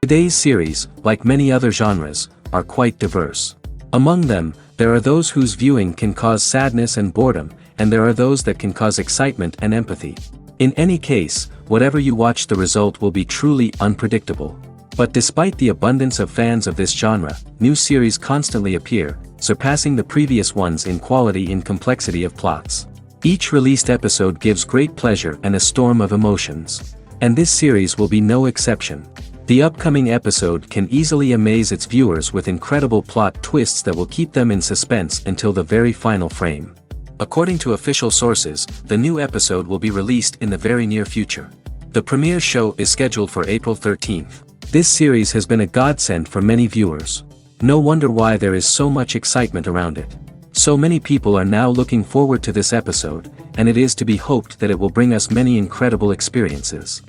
Today's series, like many other genres, are quite diverse. Among them, there are those whose viewing can cause sadness and boredom, and there are those that can cause excitement and empathy. In any case, whatever you watch, the result will be truly unpredictable. But despite the abundance of fans of this genre, new series constantly appear, surpassing the previous ones in quality and complexity of plots. Each released episode gives great pleasure and a storm of emotions. And this series will be no exception. The upcoming episode can easily amaze its viewers with incredible plot twists that will keep them in suspense until the very final frame. According to official sources, the new episode will be released in the very near future. The premiere show is scheduled for April 13th. This series has been a godsend for many viewers. No wonder why there is so much excitement around it. So many people are now looking forward to this episode, and it is to be hoped that it will bring us many incredible experiences.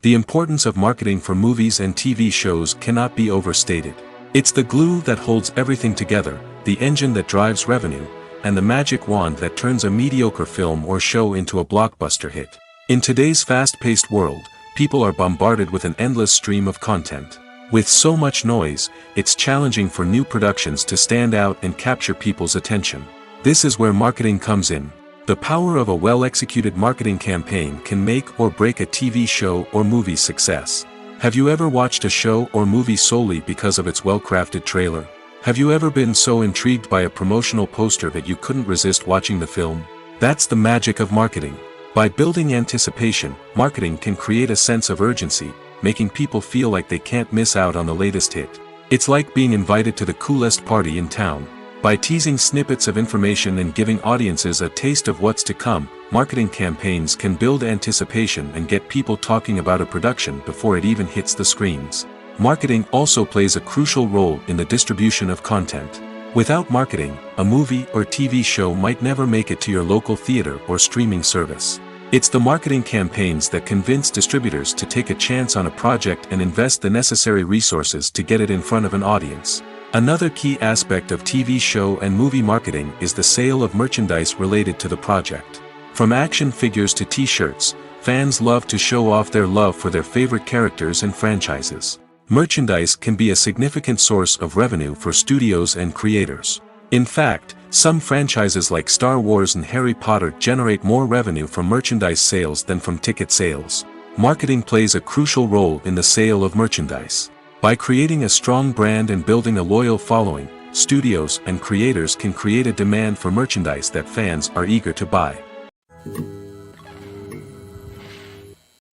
The importance of marketing for movies and TV shows cannot be overstated. It's the glue that holds everything together, the engine that drives revenue, and the magic wand that turns a mediocre film or show into a blockbuster hit. In today's fast-paced world, people are bombarded with an endless stream of content. With so much noise, it's challenging for new productions to stand out and capture people's attention. This is where marketing comes in. The power of a well-executed marketing campaign can make or break a TV show or movie's success. Have you ever watched a show or movie solely because of its well-crafted trailer? Have you ever been so intrigued by a promotional poster that you couldn't resist watching the film? That's the magic of marketing. By building anticipation, marketing can create a sense of urgency, making people feel like they can't miss out on the latest hit. It's like being invited to the coolest party in town. By teasing snippets of information and giving audiences a taste of what's to come, marketing campaigns can build anticipation and get people talking about a production before it even hits the screens. Marketing also plays a crucial role in the distribution of content. Without marketing, a movie or TV show might never make it to your local theater or streaming service. It's the marketing campaigns that convince distributors to take a chance on a project and invest the necessary resources to get it in front of an audience. Another key aspect of TV show and movie marketing is the sale of merchandise related to the project. From action figures to t-shirts, fans love to show off their love for their favorite characters and franchises. Merchandise can be a significant source of revenue for studios and creators. In fact, some franchises like Star Wars and Harry Potter generate more revenue from merchandise sales than from ticket sales. Marketing plays a crucial role in the sale of merchandise. By creating a strong brand and building a loyal following, studios and creators can create a demand for merchandise that fans are eager to buy.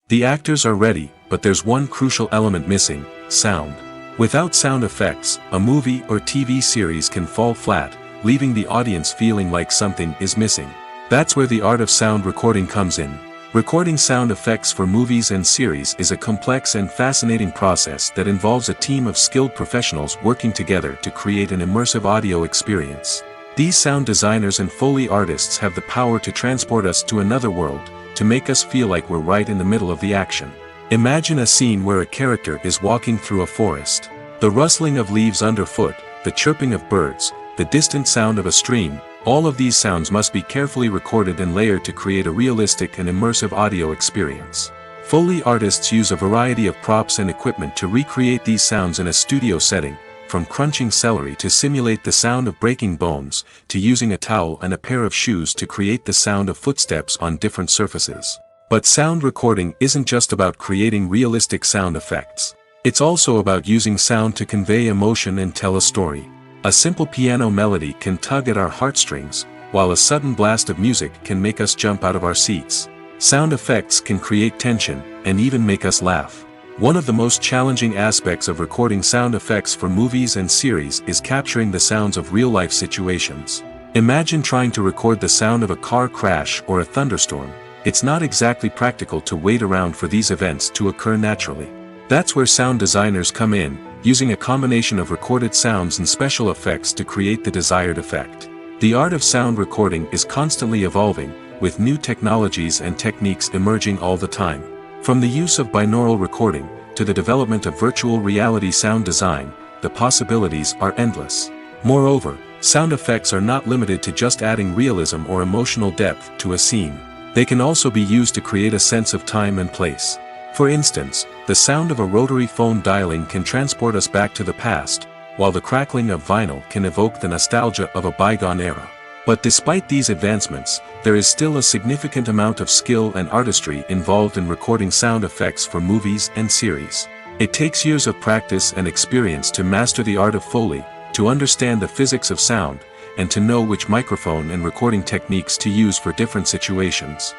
The actors are ready, but there's one crucial element missing: sound. Without sound effects, a movie or TV series can fall flat, leaving the audience feeling like something is missing. That's where the art of sound recording comes in. Recording sound effects for movies and series is a complex and fascinating process that involves a team of skilled professionals working together to create an immersive audio experience. These sound designers and Foley artists have the power to transport us to another world, to make us feel like we're right in the middle of the action. Imagine a scene where a character is walking through a forest. The rustling of leaves underfoot, the chirping of birds, the distant sound of a stream, all of these sounds must be carefully recorded and layered to create a realistic and immersive audio experience. Foley artists use a variety of props and equipment to recreate these sounds in a studio setting, from crunching celery to simulate the sound of breaking bones, to using a towel and a pair of shoes to create the sound of footsteps on different surfaces. But sound recording isn't just about creating realistic sound effects. It's also about using sound to convey emotion and tell a story. A simple piano melody can tug at our heartstrings, while a sudden blast of music can make us jump out of our seats. Sound effects can create tension, and even make us laugh. One of the most challenging aspects of recording sound effects for movies and series is capturing the sounds of real-life situations. Imagine trying to record the sound of a car crash or a thunderstorm. It's not exactly practical to wait around for these events to occur naturally. That's where sound designers come in, using a combination of recorded sounds and special effects to create the desired effect. The art of sound recording is constantly evolving, with new technologies and techniques emerging all the time. From the use of binaural recording, to the development of virtual reality sound design, the possibilities are endless. Moreover, sound effects are not limited to just adding realism or emotional depth to a scene. They can also be used to create a sense of time and place. For instance, the sound of a rotary phone dialing can transport us back to the past, while the crackling of vinyl can evoke the nostalgia of a bygone era. But despite these advancements, there is still a significant amount of skill and artistry involved in recording sound effects for movies and series. It takes years of practice and experience to master the art of Foley, to understand the physics of sound, and to know which microphone and recording techniques to use for different situations.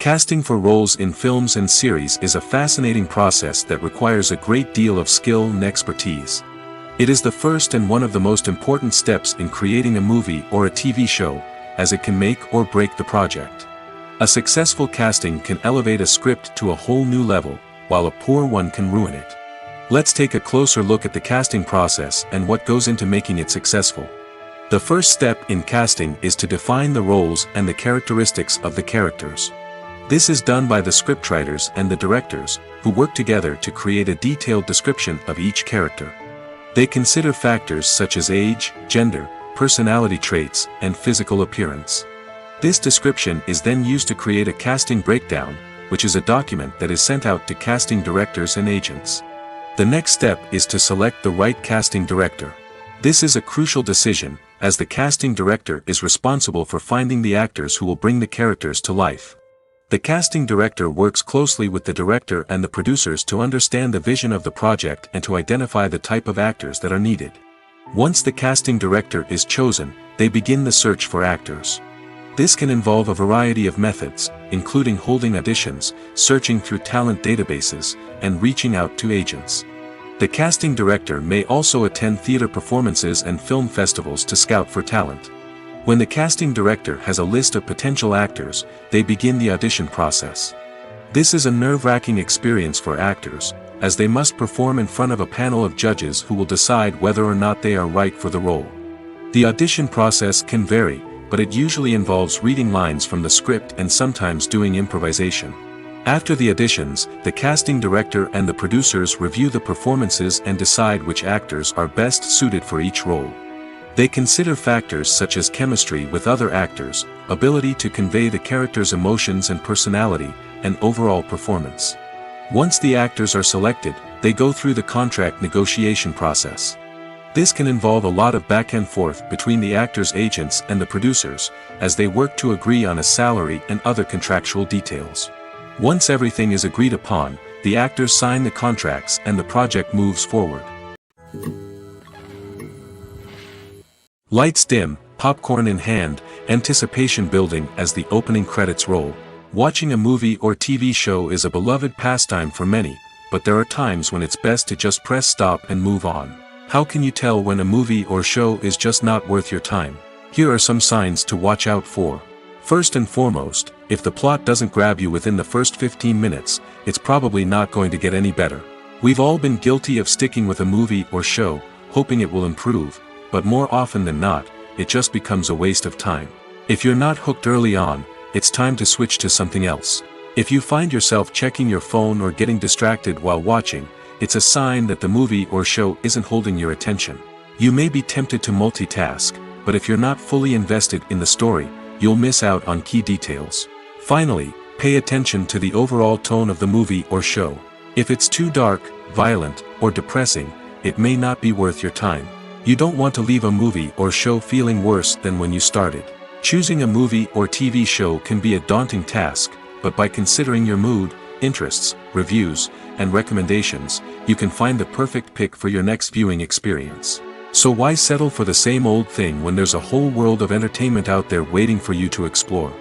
Casting for roles in films and series is a fascinating process that requires a great deal of skill and expertise. It is the first and one of the most important steps in creating a movie or a TV show, as it can make or break the project. A successful casting can elevate a script to a whole new level, while a poor one can ruin it. Let's take a closer look at the casting process and what goes into making it successful. The first step in casting is to define the roles and the characteristics of the characters. This is done by the scriptwriters and the directors, who work together to create a detailed description of each character. They consider factors such as age, gender, personality traits, and physical appearance. This description is then used to create a casting breakdown, which is a document that is sent out to casting directors and agents. The next step is to select the right casting director. This is a crucial decision, as the casting director is responsible for finding the actors who will bring the characters to life. The casting director works closely with the director and the producers to understand the vision of the project and to identify the type of actors that are needed. Once the casting director is chosen, they begin the search for actors. This can involve a variety of methods, including holding auditions, searching through talent databases, and reaching out to agents. The casting director may also attend theater performances and film festivals to scout for talent. When the casting director has a list of potential actors, they begin the audition process. This is a nerve-wracking experience for actors, as they must perform in front of a panel of judges who will decide whether or not they are right for the role. The audition process can vary, but it usually involves reading lines from the script and sometimes doing improvisation. After the auditions, the casting director and the producers review the performances and decide which actors are best suited for each role. They consider factors such as chemistry with other actors, ability to convey the character's emotions and personality, and overall performance. Once the actors are selected, they go through the contract negotiation process. This can involve a lot of back and forth between the actors' agents and the producers, as they work to agree on a salary and other contractual details. Once everything is agreed upon, the actors sign the contracts and the project moves forward. Lights dim, popcorn in hand, anticipation building as the opening credits roll. Watching a movie or TV show is a beloved pastime for many, but there are times when it's best to just press stop and move on. How can you tell when a movie or show is just not worth your time? Here are some signs to watch out for. First and foremost, if the plot doesn't grab you within the first 15 minutes, it's probably not going to get any better. We've all been guilty of sticking with a movie or show, hoping it will improve, but more often than not, it just becomes a waste of time. If you're not hooked early on, it's time to switch to something else. If you find yourself checking your phone or getting distracted while watching, it's a sign that the movie or show isn't holding your attention. You may be tempted to multitask, but if you're not fully invested in the story, you'll miss out on key details. Finally, pay attention to the overall tone of the movie or show. If it's too dark, violent, or depressing, it may not be worth your time. You don't want to leave a movie or show feeling worse than when you started. Choosing a movie or TV show can be a daunting task, but by considering your mood, interests, reviews, and recommendations, you can find the perfect pick for your next viewing experience. So why settle for the same old thing when there's a whole world of entertainment out there waiting for you to explore?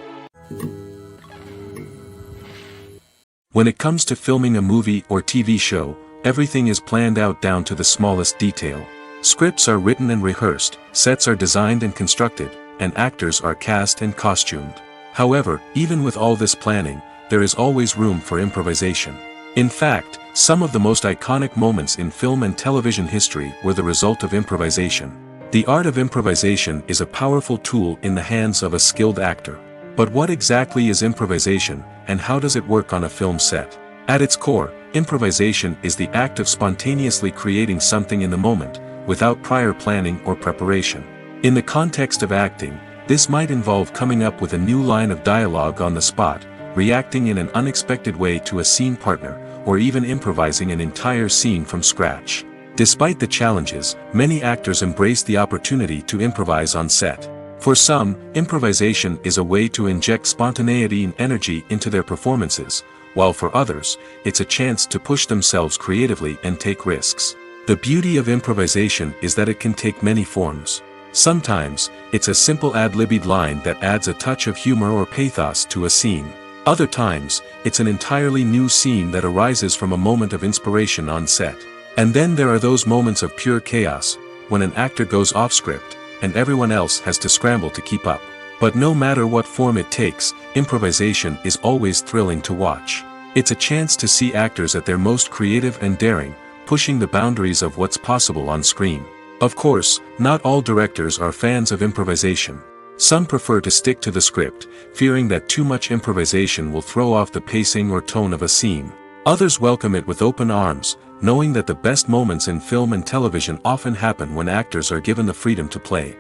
When it comes to filming a movie or TV show, everything is planned out down to the smallest detail. Scripts are written and rehearsed, sets are designed and constructed, and actors are cast and costumed. However, even with all this planning, there is always room for improvisation. In fact, some of the most iconic moments in film and television history were the result of improvisation. The art of improvisation is a powerful tool in the hands of a skilled actor. But what exactly is improvisation, and how does it work on a film set? At its core, improvisation is the act of spontaneously creating something in the moment, without prior planning or preparation. In the context of acting, this might involve coming up with a new line of dialogue on the spot, reacting in an unexpected way to a scene partner, or even improvising an entire scene from scratch. Despite the challenges, many actors embrace the opportunity to improvise on set. For some, improvisation is a way to inject spontaneity and energy into their performances, while for others, it's a chance to push themselves creatively and take risks. The beauty of improvisation is that it can take many forms. Sometimes, it's a simple ad-libbed line that adds a touch of humor or pathos to a scene. Other times, it's an entirely new scene that arises from a moment of inspiration on set. And then there are those moments of pure chaos, when an actor goes off script, and everyone else has to scramble to keep up. But no matter what form it takes, improvisation is always thrilling to watch. It's a chance to see actors at their most creative and daring, pushing the boundaries of what's possible on screen. Of course, not all directors are fans of improvisation. Some prefer to stick to the script, fearing that too much improvisation will throw off the pacing or tone of a scene. Others welcome it with open arms, knowing that the best moments in film and television often happen when actors are given the freedom to play.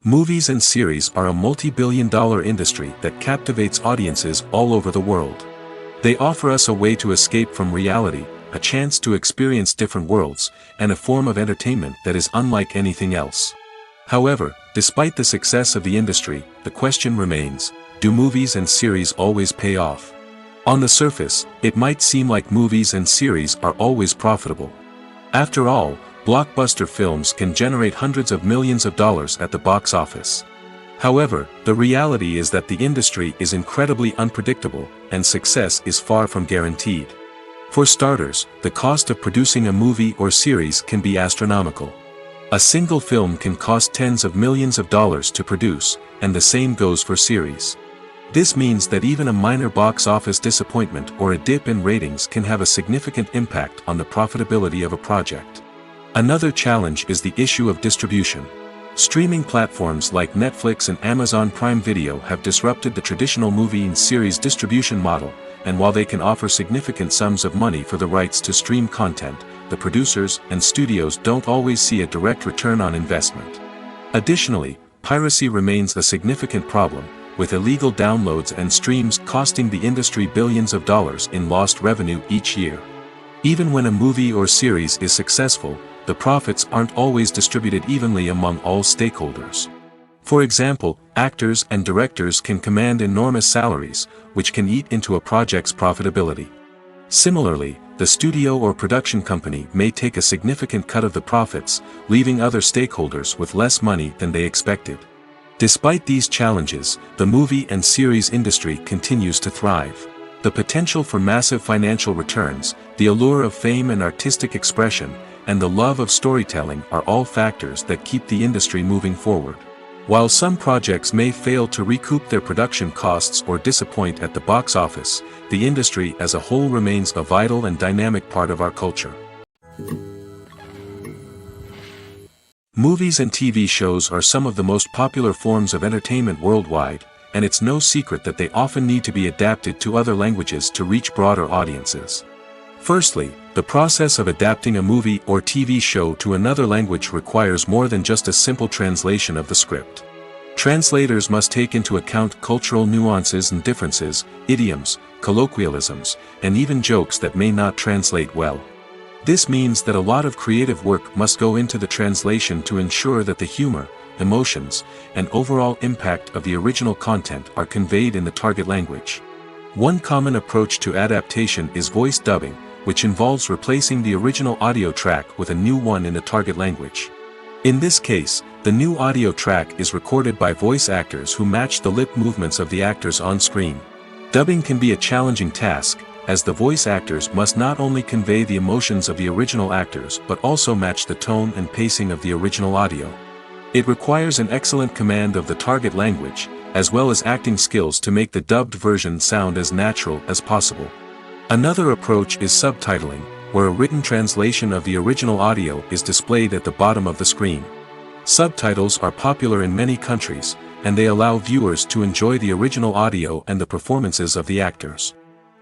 Movies and series are a multi-billion-dollar industry that captivates audiences all over the world. They offer us a way to escape from reality, a chance to experience different worlds, and a form of entertainment that is unlike anything else. However, despite the success of the industry, the question remains, do movies and series always pay off? On the surface, it might seem like movies and series are always profitable. After all, blockbuster films can generate hundreds of millions of dollars at the box office. However, the reality is that the industry is incredibly unpredictable, and success is far from guaranteed. For starters, the cost of producing a movie or series can be astronomical. A single film can cost tens of millions of dollars to produce, and the same goes for series. This means that even a minor box office disappointment or a dip in ratings can have a significant impact on the profitability of a project. Another challenge is the issue of distribution. Streaming platforms like Netflix and Amazon Prime Video have disrupted the traditional movie and series distribution model, and while they can offer significant sums of money for the rights to stream content, the producers and studios don't always see a direct return on investment. Additionally, piracy remains a significant problem, with illegal downloads and streams costing the industry billions of dollars in lost revenue each year. Even when a movie or series is successful, the profits aren't always distributed evenly among all stakeholders. For example, actors and directors can command enormous salaries, which can eat into a project's profitability. Similarly, the studio or production company may take a significant cut of the profits, leaving other stakeholders with less money than they expected. Despite these challenges, the movie and series industry continues to thrive. The potential for massive financial returns, the allure of fame and artistic expression, and the love of storytelling are all factors that keep the industry moving forward. While some projects may fail to recoup their production costs or disappoint at the box office, the industry as a whole remains a vital and dynamic part of our culture. Movies and TV shows are some of the most popular forms of entertainment worldwide, and it's no secret that they often need to be adapted to other languages to reach broader audiences. Firstly, the process of adapting a movie or TV show to another language requires more than just a simple translation of the script. Translators must take into account cultural nuances and differences, idioms, colloquialisms, and even jokes that may not translate well. This means that a lot of creative work must go into the translation to ensure that the humor, emotions, and overall impact of the original content are conveyed in the target language. One common approach to adaptation is voice dubbing, which involves replacing the original audio track with a new one in the target language. In this case, the new audio track is recorded by voice actors who match the lip movements of the actors on screen. Dubbing can be a challenging task, as the voice actors must not only convey the emotions of the original actors but also match the tone and pacing of the original audio. It requires an excellent command of the target language, as well as acting skills to make the dubbed version sound as natural as possible. Another approach is subtitling, where a written translation of the original audio is displayed at the bottom of the screen. Subtitles are popular in many countries, and they allow viewers to enjoy the original audio and the performances of the actors.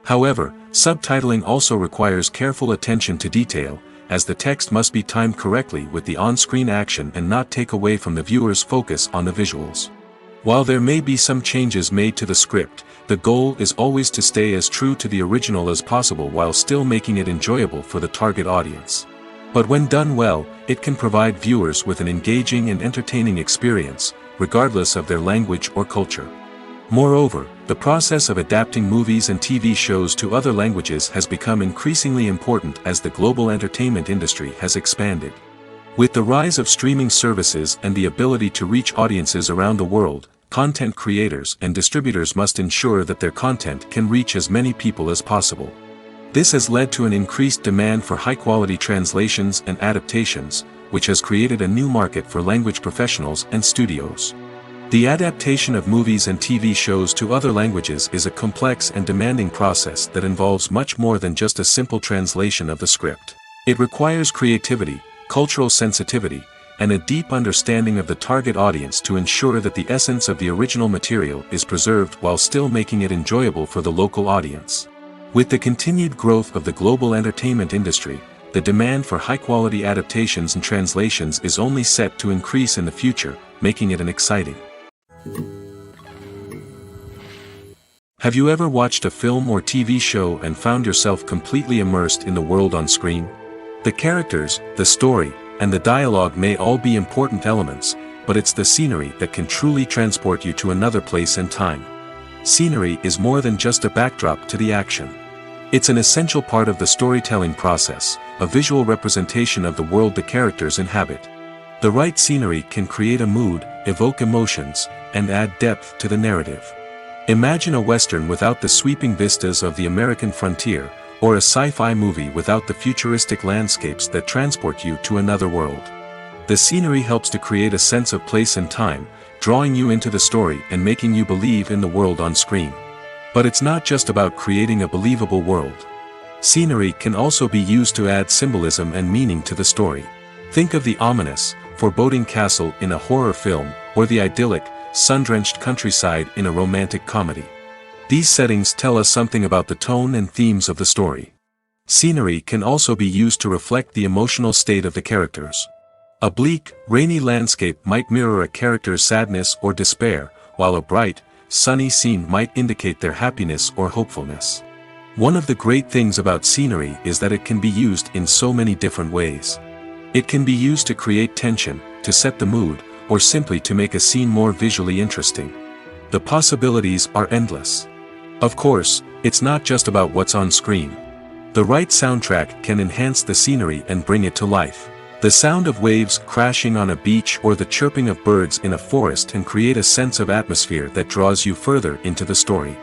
However, subtitling also requires careful attention to detail, as the text must be timed correctly with the on-screen action and not take away from the viewer's focus on the visuals. While there may be some changes made to the script, the goal is always to stay as true to the original as possible while still making it enjoyable for the target audience. But when done well, it can provide viewers with an engaging and entertaining experience, regardless of their language or culture. Moreover, the process of adapting movies and TV shows to other languages has become increasingly important as the global entertainment industry has expanded. With the rise of streaming services and the ability to reach audiences around the world, content creators and distributors must ensure that their content can reach as many people as possible. This has led to an increased demand for high-quality translations and adaptations, which has created a new market for language professionals and studios. The adaptation of movies and TV shows to other languages is a complex and demanding process that involves much more than just a simple translation of the script. It requires creativity, cultural sensitivity, and a deep understanding of the target audience to ensure that the essence of the original material is preserved while still making it enjoyable for the local audience. With the continued growth of the global entertainment industry, the demand for high-quality adaptations and translations is only set to increase in the future, making it an exciting. Have you ever watched a film or TV show and found yourself completely immersed in the world on screen? The characters, the story, and the dialogue may all be important elements, but it's the scenery that can truly transport you to another place and time. Scenery is more than just a backdrop to the action. It's an essential part of the storytelling process, a visual representation of the world the characters inhabit. The right scenery can create a mood, evoke emotions, and add depth to the narrative. Imagine a Western without the sweeping vistas of the American frontier, or a sci-fi movie without the futuristic landscapes that transport you to another world. The scenery helps to create a sense of place and time, drawing you into the story and making you believe in the world on screen. But it's not just about creating a believable world. Scenery can also be used to add symbolism and meaning to the story. Think of the ominous, foreboding castle in a horror film, or the idyllic, sun-drenched countryside in a romantic comedy. These settings tell us something about the tone and themes of the story. Scenery can also be used to reflect the emotional state of the characters. A bleak, rainy landscape might mirror a character's sadness or despair, while a bright, sunny scene might indicate their happiness or hopefulness. One of the great things about scenery is that it can be used in so many different ways. It can be used to create tension, to set the mood, or simply to make a scene more visually interesting. The possibilities are endless. Of course, it's not just about what's on screen. The right soundtrack can enhance the scenery and bring it to life. The sound of waves crashing on a beach or the chirping of birds in a forest can create a sense of atmosphere that draws you further into the story.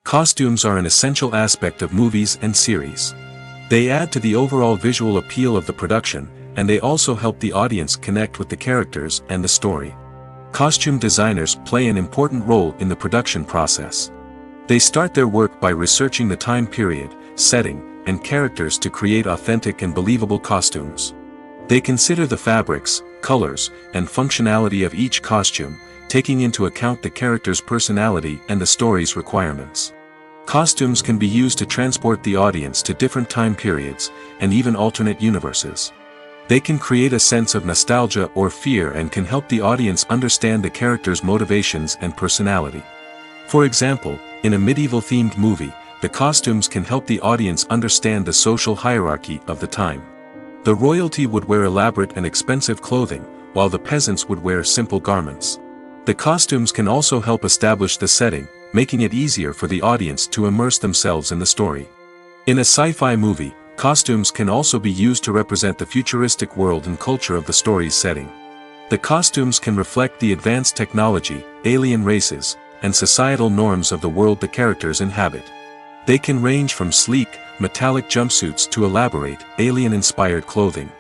Costumes are an essential aspect of movies and series. They add to the overall visual appeal of the production, and they also help the audience connect with the characters and the story. Costume designers play an important role in the production process. They start their work by researching the time period, setting, and characters to create authentic and believable costumes. They consider the fabrics, colors, and functionality of each costume, taking into account the character's personality and the story's requirements. Costumes can be used to transport the audience to different time periods, and even alternate universes. They can create a sense of nostalgia or fear and can help the audience understand the character's motivations and personality. For example, in a medieval-themed movie, the costumes can help the audience understand the social hierarchy of the time. The royalty would wear elaborate and expensive clothing, while the peasants would wear simple garments. The costumes can also help establish the setting, making it easier for the audience to immerse themselves in the story. In a sci-fi movie, costumes can also be used to represent the futuristic world and culture of the story's setting. The costumes can reflect the advanced technology, alien races, and societal norms of the world the characters inhabit. They can range from sleek, metallic jumpsuits to elaborate, alien-inspired clothing.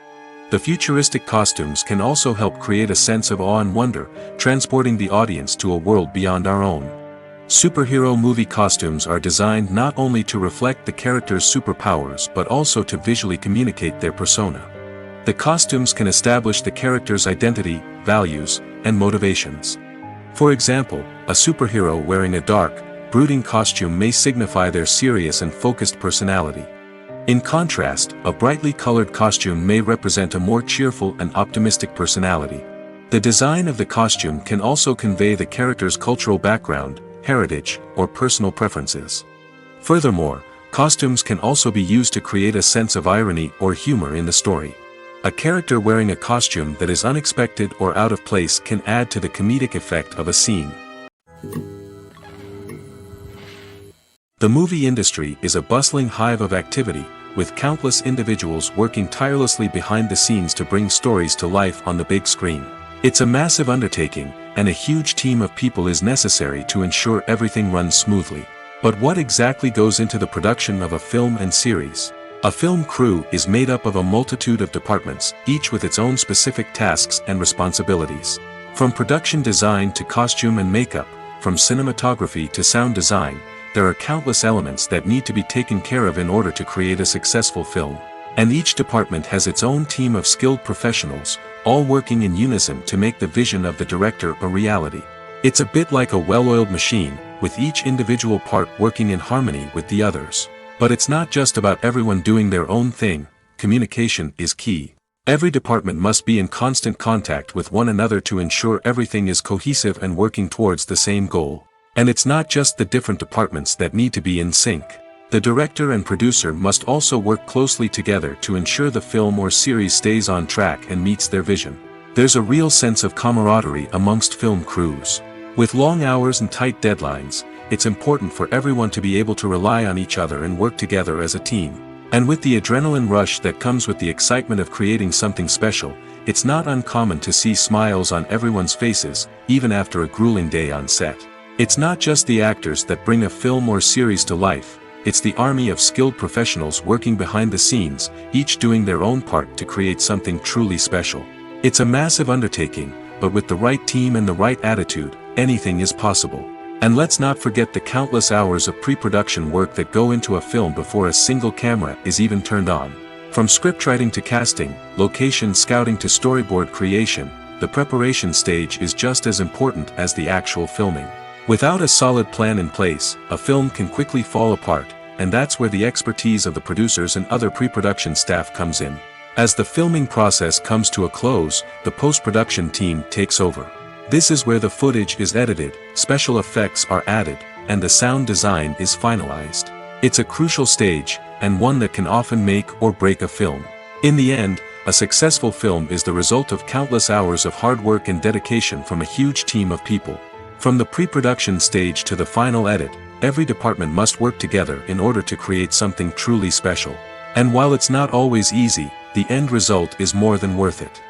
The futuristic costumes can also help create a sense of awe and wonder, transporting the audience to a world beyond our own. Superhero movie costumes are designed not only to reflect the character's superpowers but also to visually communicate their persona. The costumes can establish the character's identity, values, and motivations. For example, a superhero wearing a dark, brooding costume may signify their serious and focused personality. In contrast, a brightly colored costume may represent a more cheerful and optimistic personality. The design of the costume can also convey the character's cultural background, heritage, or personal preferences. Furthermore, costumes can also be used to create a sense of irony or humor in the story. A character wearing a costume that is unexpected or out of place can add to the comedic effect of a scene. The movie industry is a bustling hive of activity, with countless individuals working tirelessly behind the scenes to bring stories to life on the big screen. It's a massive undertaking, and a huge team of people is necessary to ensure everything runs smoothly. But what exactly goes into the production of a film and series? A film crew is made up of a multitude of departments, each with its own specific tasks and responsibilities. From production design to costume and makeup, from cinematography to sound design, there are countless elements that need to be taken care of in order to create a successful film. And each department has its own team of skilled professionals, all working in unison to make the vision of the director a reality. It's a bit like a well-oiled machine, with each individual part working in harmony with the others. But it's not just about everyone doing their own thing. Communication is key. Every department must be in constant contact with one another to ensure everything is cohesive and working towards the same goal. And it's not just the different departments that need to be in sync. The director and producer must also work closely together to ensure the film or series stays on track and meets their vision. There's a real sense of camaraderie amongst film crews. With long hours and tight deadlines, it's important for everyone to be able to rely on each other and work together as a team. And with the adrenaline rush that comes with the excitement of creating something special, it's not uncommon to see smiles on everyone's faces, even after a grueling day on set. It's not just the actors that bring a film or series to life, it's the army of skilled professionals working behind the scenes, each doing their own part to create something truly special. It's a massive undertaking, but with the right team and the right attitude, anything is possible. And let's not forget the countless hours of pre-production work that go into a film before a single camera is even turned on. From scriptwriting to casting, location scouting to storyboard creation, the preparation stage is just as important as the actual filming. Without a solid plan in place, a film can quickly fall apart, and that's where the expertise of the producers and other pre-production staff comes in. As the filming process comes to a close, the post-production team takes over. This is where the footage is edited, special effects are added, and the sound design is finalized. It's a crucial stage, and one that can often make or break a film. In the end, a successful film is the result of countless hours of hard work and dedication from a huge team of people. From the pre-production stage to the final edit, every department must work together in order to create something truly special. And while it's not always easy, the end result is more than worth it.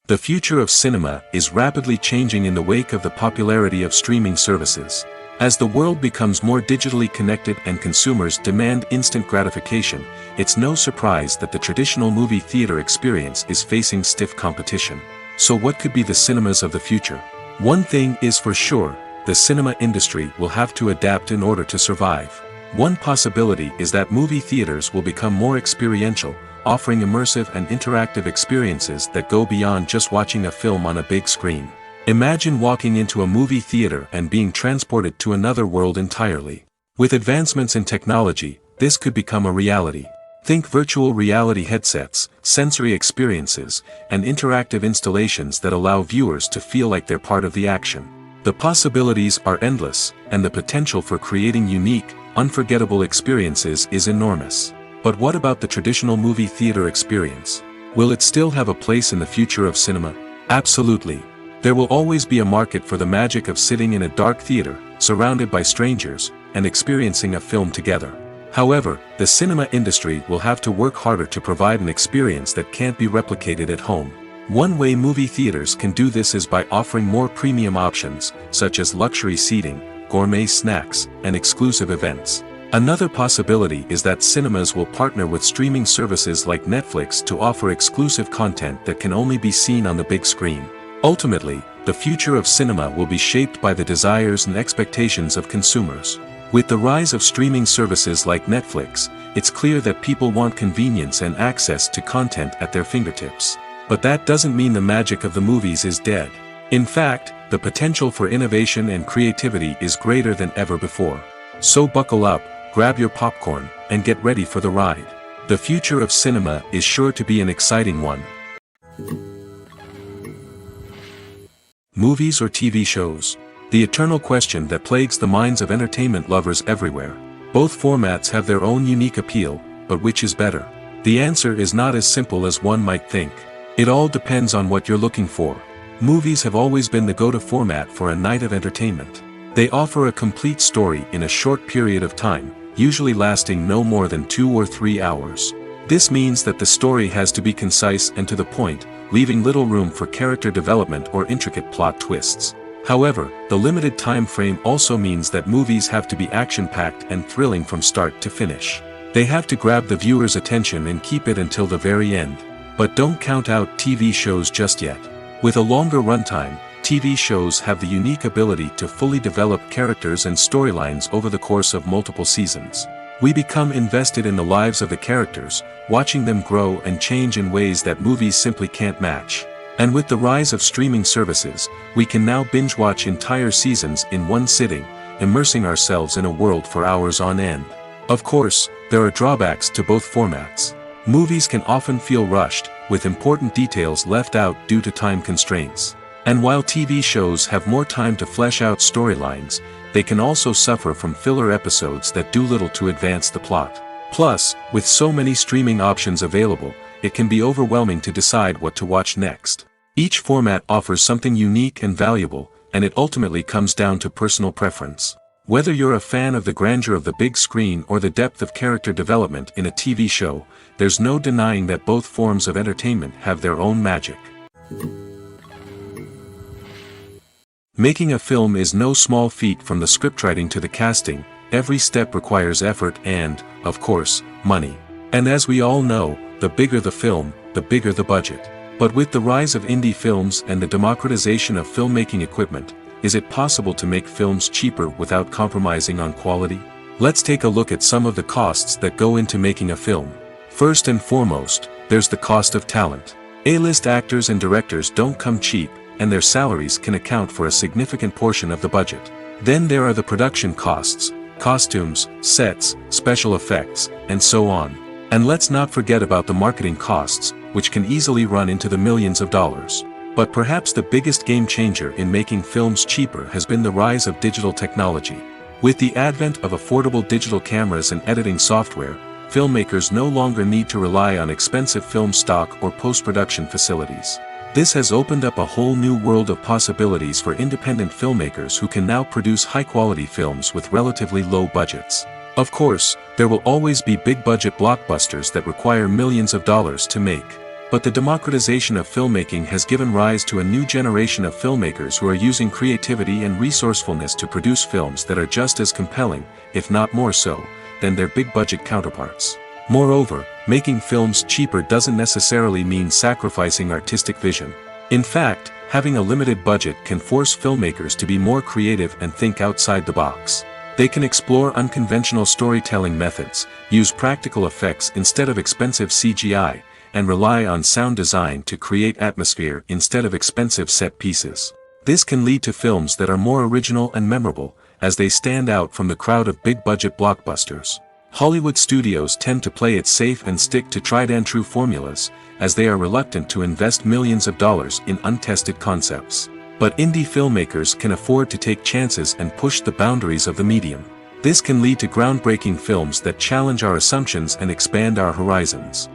The future of cinema is rapidly changing in the wake of the popularity of streaming services. As the world becomes more digitally connected and consumers demand instant gratification, it's no surprise that the traditional movie theater experience is facing stiff competition. So what could be the cinemas of the future? One thing is for sure, the cinema industry will have to adapt in order to survive. One possibility is that movie theaters will become more experiential, offering immersive and interactive experiences that go beyond just watching a film on a big screen. Imagine walking into a movie theater and being transported to another world entirely. With advancements in technology, this could become a reality. Think virtual reality headsets, sensory experiences, and interactive installations that allow viewers to feel like they're part of the action. The possibilities are endless, and the potential for creating unique, unforgettable experiences is enormous. But what about the traditional movie theater experience? Will it still have a place in the future of cinema? Absolutely. There will always be a market for the magic of sitting in a dark theater, surrounded by strangers, and experiencing a film together. However, the cinema industry will have to work harder to provide an experience that can't be replicated at home. One way movie theaters can do this is by offering more premium options, such as luxury seating, gourmet snacks, and exclusive events. Another possibility is that cinemas will partner with streaming services like Netflix to offer exclusive content that can only be seen on the big screen. Ultimately, the future of cinema will be shaped by the desires and expectations of consumers. With the rise of streaming services like Netflix, it's clear that people want convenience and access to content at their fingertips. But that doesn't mean the magic of the movies is dead. In fact, the potential for innovation and creativity is greater than ever before. So buckle up, grab your popcorn, and get ready for the ride. The future of cinema is sure to be an exciting one. Movies or TV shows? The eternal question that plagues the minds of entertainment lovers everywhere. Both formats have their own unique appeal, but which is better? The answer is not as simple as one might think. It all depends on what you're looking for. Movies have always been the go-to format for a night of entertainment. They offer a complete story in a short period of time, usually lasting no more than 2 or 3 hours. This means that the story has to be concise and to the point, leaving little room for character development or intricate plot twists. However, the limited time frame also means that movies have to be action-packed and thrilling from start to finish. They have to grab the viewer's attention and keep it until the very end. But don't count out TV shows just yet. With a longer runtime, TV shows have the unique ability to fully develop characters and storylines over the course of multiple seasons. We become invested in the lives of the characters, watching them grow and change in ways that movies simply can't match. And with the rise of streaming services, we can now binge-watch entire seasons in one sitting, immersing ourselves in a world for hours on end. Of course, there are drawbacks to both formats. Movies can often feel rushed, with important details left out due to time constraints. And while TV shows have more time to flesh out storylines, they can also suffer from filler episodes that do little to advance the plot. Plus, with so many streaming options available, it can be overwhelming to decide what to watch next. Each format offers something unique and valuable, and it ultimately comes down to personal preference. Whether you're a fan of the grandeur of the big screen or the depth of character development in a TV show, there's no denying that both forms of entertainment have their own magic. Making a film is no small feat. From the scriptwriting to the casting, every step requires effort and, of course, money. And as we all know, the bigger the film, the bigger the budget. But with the rise of indie films and the democratization of filmmaking equipment, is it possible to make films cheaper without compromising on quality? Let's take a look at some of the costs that go into making a film. First and foremost, there's the cost of talent. A-list actors and directors don't come cheap, and their salaries can account for a significant portion of the budget. Then there are the production costs, costumes, sets, special effects, and so on. And let's not forget about the marketing costs, which can easily run into the millions of dollars. But perhaps the biggest game changer in making films cheaper has been the rise of digital technology. With the advent of affordable digital cameras and editing software, filmmakers no longer need to rely on expensive film stock or post-production facilities. This has opened up a whole new world of possibilities for independent filmmakers who can now produce high-quality films with relatively low budgets. Of course, there will always be big-budget blockbusters that require millions of dollars to make. But the democratization of filmmaking has given rise to a new generation of filmmakers who are using creativity and resourcefulness to produce films that are just as compelling, if not more so, than their big-budget counterparts. Moreover, making films cheaper doesn't necessarily mean sacrificing artistic vision. In fact, having a limited budget can force filmmakers to be more creative and think outside the box. They can explore unconventional storytelling methods, use practical effects instead of expensive CGI, and rely on sound design to create atmosphere instead of expensive set pieces. This can lead to films that are more original and memorable, as they stand out from the crowd of big-budget blockbusters. Hollywood studios tend to play it safe and stick to tried-and-true formulas, as they are reluctant to invest millions of dollars in untested concepts. But indie filmmakers can afford to take chances and push the boundaries of the medium. This can lead to groundbreaking films that challenge our assumptions and expand our horizons.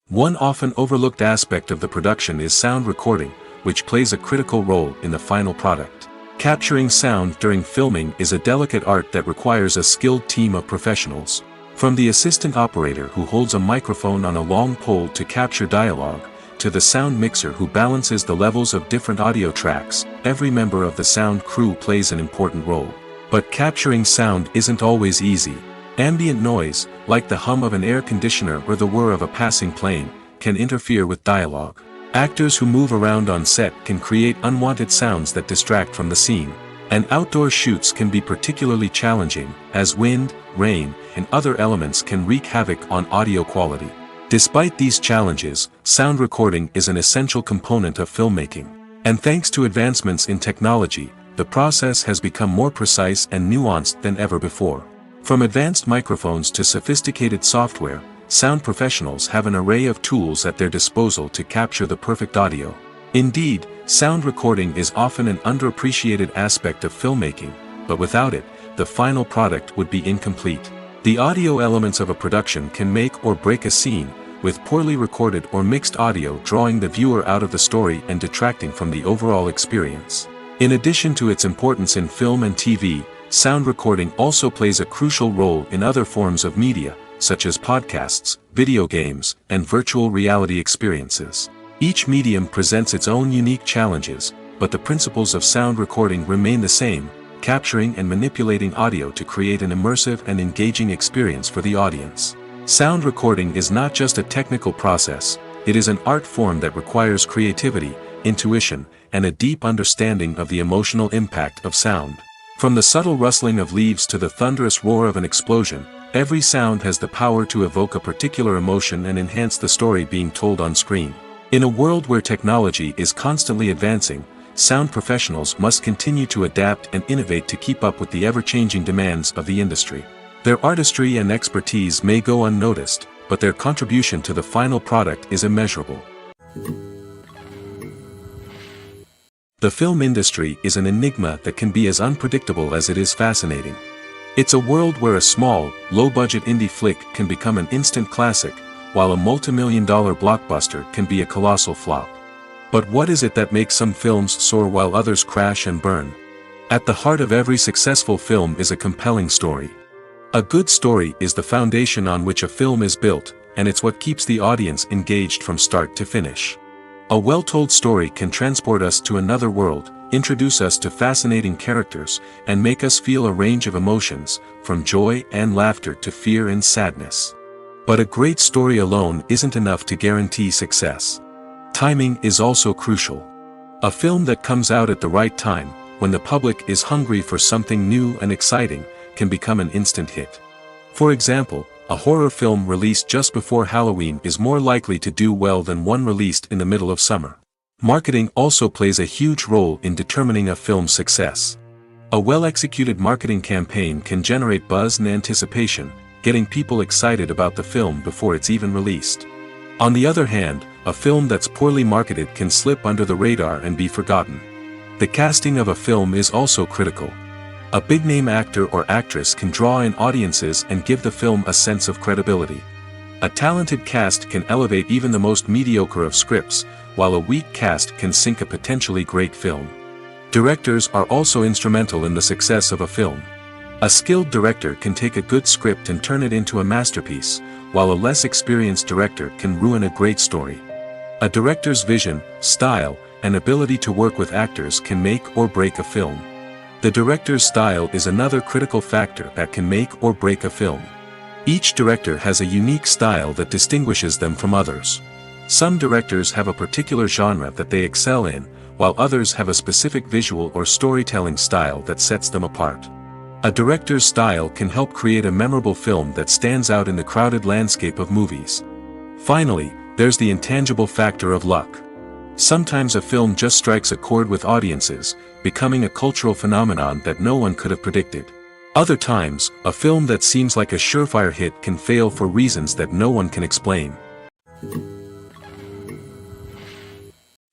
One often overlooked aspect of the production is sound recording, which plays a critical role in the final product. Capturing sound during filming is a delicate art that requires a skilled team of professionals. From the assistant operator who holds a microphone on a long pole to capture dialogue, to the sound mixer who balances the levels of different audio tracks, every member of the sound crew plays an important role. But capturing sound isn't always easy. Ambient noise, like the hum of an air conditioner or the whir of a passing plane, can interfere with dialogue. Actors who move around on set can create unwanted sounds that distract from the scene. And outdoor shoots can be particularly challenging, as wind, rain, and other elements can wreak havoc on audio quality. Despite these challenges, sound recording is an essential component of filmmaking. And thanks to advancements in technology, the process has become more precise and nuanced than ever before. From advanced microphones to sophisticated software, sound professionals have an array of tools at their disposal to capture the perfect audio. Indeed, sound recording is often an underappreciated aspect of filmmaking, but without it, the final product would be incomplete. The audio elements of a production can make or break a scene, with poorly recorded or mixed audio drawing the viewer out of the story and detracting from the overall experience. In addition to its importance in film and TV, sound recording also plays a crucial role in other forms of media, such as podcasts, video games, and virtual reality experiences. Each medium presents its own unique challenges, but the principles of sound recording remain the same, capturing and manipulating audio to create an immersive and engaging experience for the audience. Sound recording is not just a technical process, it is an art form that requires creativity, intuition, and a deep understanding of the emotional impact of sound. From the subtle rustling of leaves to the thunderous roar of an explosion, every sound has the power to evoke a particular emotion and enhance the story being told on screen. In a world where technology is constantly advancing, sound professionals must continue to adapt and innovate to keep up with the ever-changing demands of the industry. Their artistry and expertise may go unnoticed, but their contribution to the final product is immeasurable. The film industry is an enigma that can be as unpredictable as it is fascinating. It's a world where a small, low-budget indie flick can become an instant classic, while a multi-million-dollar blockbuster can be a colossal flop. But what is it that makes some films soar while others crash and burn? At the heart of every successful film is a compelling story. A good story is the foundation on which a film is built, and it's what keeps the audience engaged from start to finish. A well-told story can transport us to another world, introduce us to fascinating characters, and make us feel a range of emotions, from joy and laughter to fear and sadness. But a great story alone isn't enough to guarantee success. Timing is also crucial. A film that comes out at the right time, when the public is hungry for something new and exciting, can become an instant hit. For example, a horror film released just before Halloween is more likely to do well than one released in the middle of summer. Marketing also plays a huge role in determining a film's success. A well-executed marketing campaign can generate buzz and anticipation, getting people excited about the film before it's even released. On the other hand, a film that's poorly marketed can slip under the radar and be forgotten. The casting of a film is also critical. A big-name actor or actress can draw in audiences and give the film a sense of credibility. A talented cast can elevate even the most mediocre of scripts, while a weak cast can sink a potentially great film. Directors are also instrumental in the success of a film. A skilled director can take a good script and turn it into a masterpiece, while a less experienced director can ruin a great story. A director's vision, style, and ability to work with actors can make or break a film. The director's style is another critical factor that can make or break a film. Each director has a unique style that distinguishes them from others. Some directors have a particular genre that they excel in, while others have a specific visual or storytelling style that sets them apart. A director's style can help create a memorable film that stands out in the crowded landscape of movies. Finally, there's the intangible factor of luck. Sometimes a film just strikes a chord with audiences, becoming a cultural phenomenon that no one could have predicted. Other times, a film that seems like a surefire hit can fail for reasons that no one can explain.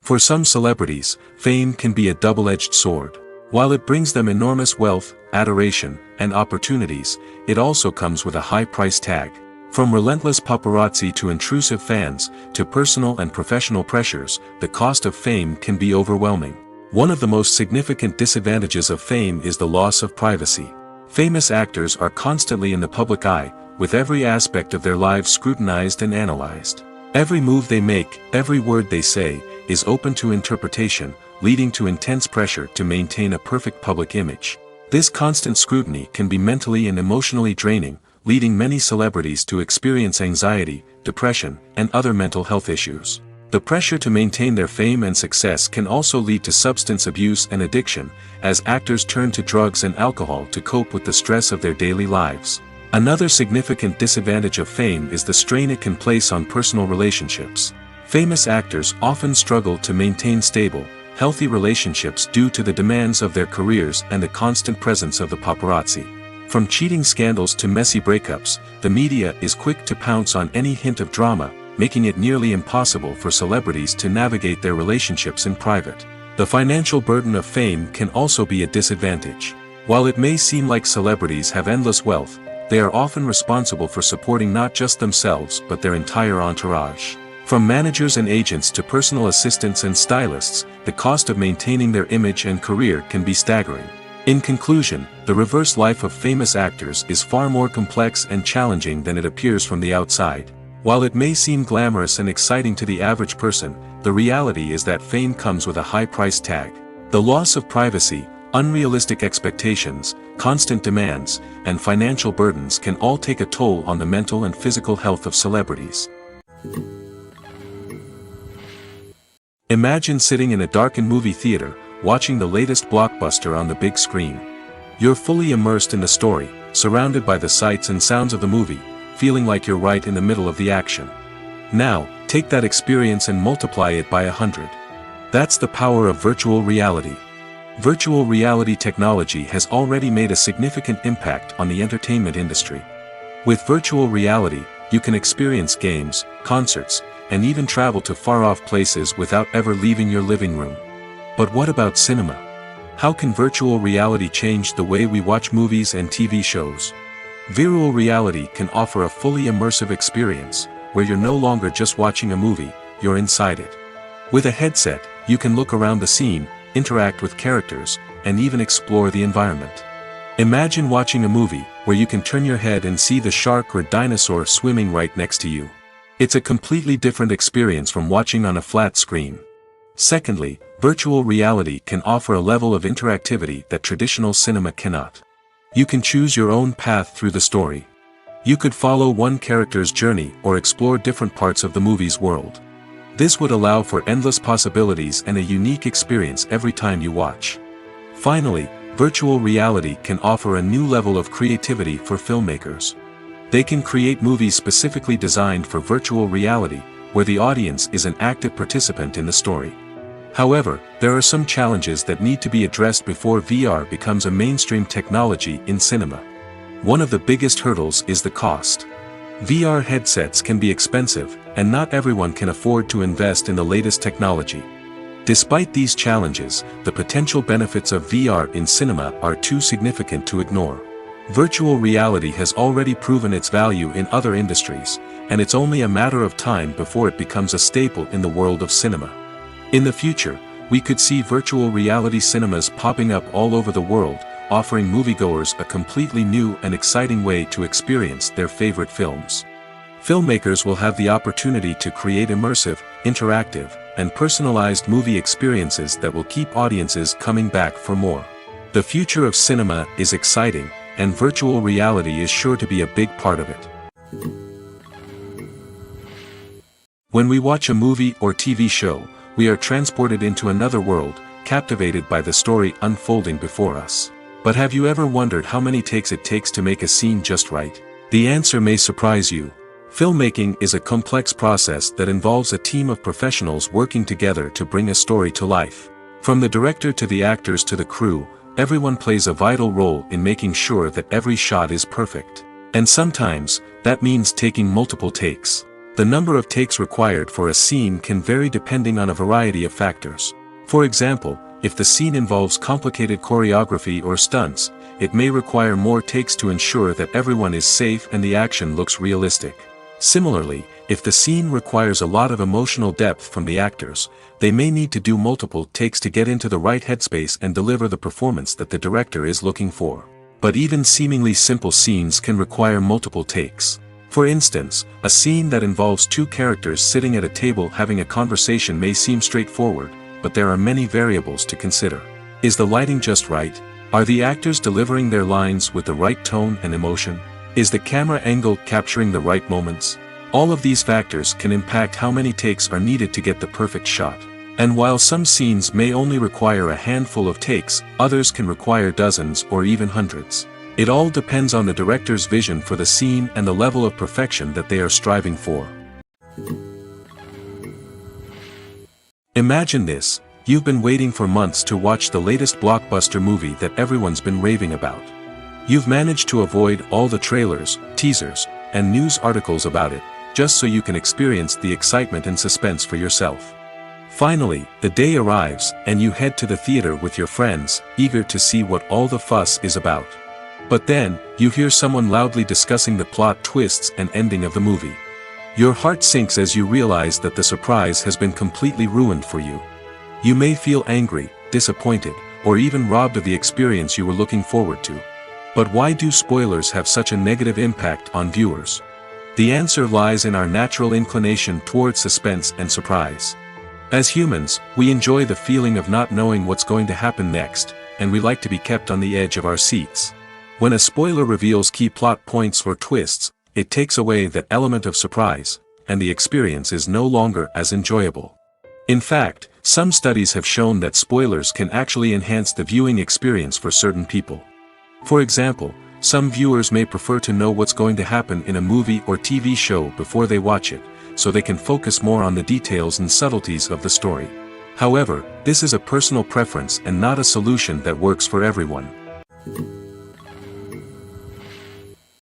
For some celebrities, fame can be a double-edged sword. While it brings them enormous wealth, adoration, and opportunities, it also comes with a high price tag. From relentless paparazzi to intrusive fans, to personal and professional pressures, the cost of fame can be overwhelming. One of the most significant disadvantages of fame is the loss of privacy. Famous actors are constantly in the public eye, with every aspect of their lives scrutinized and analyzed. Every move they make, every word they say, is open to interpretation, leading to intense pressure to maintain a perfect public image. This constant scrutiny can be mentally and emotionally draining, leading many celebrities to experience anxiety, depression, and other mental health issues. The pressure to maintain their fame and success can also lead to substance abuse and addiction, as actors turn to drugs and alcohol to cope with the stress of their daily lives. Another significant disadvantage of fame is the strain it can place on personal relationships. Famous actors often struggle to maintain stable, healthy relationships due to the demands of their careers and the constant presence of the paparazzi. From cheating scandals to messy breakups, the media is quick to pounce on any hint of drama, making it nearly impossible for celebrities to navigate their relationships in private. The financial burden of fame can also be a disadvantage. While it may seem like celebrities have endless wealth, they are often responsible for supporting not just themselves but their entire entourage. From managers and agents to personal assistants and stylists, the cost of maintaining their image and career can be staggering. In conclusion, the reverse life of famous actors is far more complex and challenging than it appears from the outside. While it may seem glamorous and exciting to the average person, the reality is that fame comes with a high price tag. The loss of privacy, unrealistic expectations, constant demands, and financial burdens can all take a toll on the mental and physical health of celebrities. Imagine sitting in a darkened movie theater, watching the latest blockbuster on the big screen. You're fully immersed in the story, surrounded by the sights and sounds of the movie, feeling like you're right in the middle of the action. Now, take that experience and multiply it by 100. That's the power of virtual reality. Virtual reality technology has already made a significant impact on the entertainment industry. With virtual reality, you can experience games, concerts, and even travel to far-off places without ever leaving your living room. But what about cinema? How can virtual reality change the way we watch movies and TV shows? Virtual reality can offer a fully immersive experience, where you're no longer just watching a movie, you're inside it. With a headset, you can look around the scene, interact with characters, and even explore the environment. Imagine watching a movie, where you can turn your head and see the shark or dinosaur swimming right next to you. It's a completely different experience from watching on a flat screen. Secondly, virtual reality can offer a level of interactivity that traditional cinema cannot. You can choose your own path through the story. You could follow one character's journey or explore different parts of the movie's world. This would allow for endless possibilities and a unique experience every time you watch. Finally, virtual reality can offer a new level of creativity for filmmakers. They can create movies specifically designed for virtual reality, where the audience is an active participant in the story. However, there are some challenges that need to be addressed before VR becomes a mainstream technology in cinema. One of the biggest hurdles is the cost. VR headsets can be expensive, and not everyone can afford to invest in the latest technology. Despite these challenges, the potential benefits of VR in cinema are too significant to ignore. Virtual reality has already proven its value in other industries, and it's only a matter of time before it becomes a staple in the world of cinema. In the future, we could see virtual reality cinemas popping up all over the world, offering moviegoers a completely new and exciting way to experience their favorite films. Filmmakers will have the opportunity to create immersive, interactive, and personalized movie experiences that will keep audiences coming back for more. The future of cinema is exciting, and virtual reality is sure to be a big part of it. When we watch a movie or TV show, we are transported into another world, captivated by the story unfolding before us. But have you ever wondered how many takes it takes to make a scene just right? The answer may surprise you. Filmmaking is a complex process that involves a team of professionals working together to bring a story to life. From the director to the actors to the crew, everyone plays a vital role in making sure that every shot is perfect. And sometimes, that means taking multiple takes. The number of takes required for a scene can vary depending on a variety of factors. For example, if the scene involves complicated choreography or stunts, it may require more takes to ensure that everyone is safe and the action looks realistic. Similarly, if the scene requires a lot of emotional depth from the actors, they may need to do multiple takes to get into the right headspace and deliver the performance that the director is looking for. But even seemingly simple scenes can require multiple takes. For instance, a scene that involves two characters sitting at a table having a conversation may seem straightforward, but there are many variables to consider. Is the lighting just right? Are the actors delivering their lines with the right tone and emotion? Is the camera angle capturing the right moments? All of these factors can impact how many takes are needed to get the perfect shot. And while some scenes may only require a handful of takes, others can require dozens or even hundreds. It all depends on the director's vision for the scene and the level of perfection that they are striving for. Imagine this: you've been waiting for months to watch the latest blockbuster movie that everyone's been raving about. You've managed to avoid all the trailers, teasers, and news articles about it, just so you can experience the excitement and suspense for yourself. Finally, the day arrives, and you head to the theater with your friends, eager to see what all the fuss is about. But then, you hear someone loudly discussing the plot twists and ending of the movie. Your heart sinks as you realize that the surprise has been completely ruined for you. You may feel angry, disappointed, or even robbed of the experience you were looking forward to. But why do spoilers have such a negative impact on viewers? The answer lies in our natural inclination toward suspense and surprise. As humans, we enjoy the feeling of not knowing what's going to happen next, and we like to be kept on the edge of our seats. When a spoiler reveals key plot points or twists, it takes away that element of surprise, and the experience is no longer as enjoyable. In fact, some studies have shown that spoilers can actually enhance the viewing experience for certain people. For example, some viewers may prefer to know what's going to happen in a movie or TV show before they watch it, so they can focus more on the details and subtleties of the story. However, this is a personal preference and not a solution that works for everyone.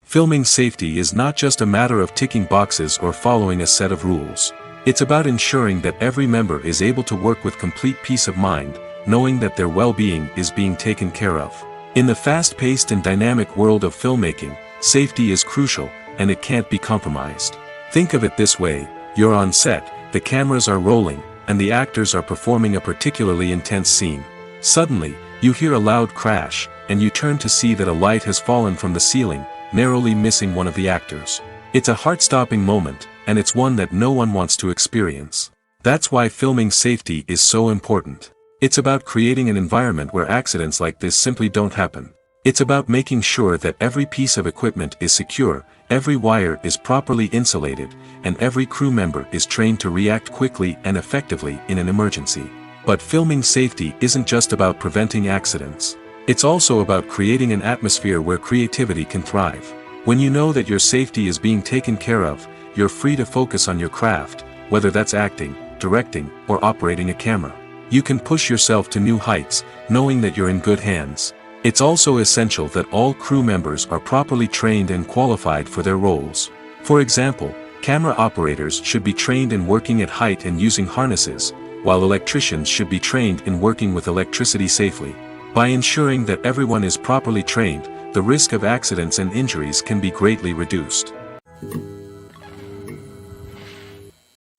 Filming safety is not just a matter of ticking boxes or following a set of rules. It's about ensuring that every member is able to work with complete peace of mind, knowing that their well-being is being taken care of. In the fast-paced and dynamic world of filmmaking, safety is crucial, and it can't be compromised. Think of it this way: you're on set, the cameras are rolling, and the actors are performing a particularly intense scene. Suddenly, you hear a loud crash, and you turn to see that a light has fallen from the ceiling, narrowly missing one of the actors. It's a heart-stopping moment, and it's one that no one wants to experience. That's why filming safety is so important. It's about creating an environment where accidents like this simply don't happen. It's about making sure that every piece of equipment is secure, every wire is properly insulated, and every crew member is trained to react quickly and effectively in an emergency. But filming safety isn't just about preventing accidents. It's also about creating an atmosphere where creativity can thrive. When you know that your safety is being taken care of, you're free to focus on your craft, whether that's acting, directing, or operating a camera. You can push yourself to new heights, knowing that you're in good hands. It's also essential that all crew members are properly trained and qualified for their roles. For example, camera operators should be trained in working at height and using harnesses, while electricians should be trained in working with electricity safely. By ensuring that everyone is properly trained, the risk of accidents and injuries can be greatly reduced.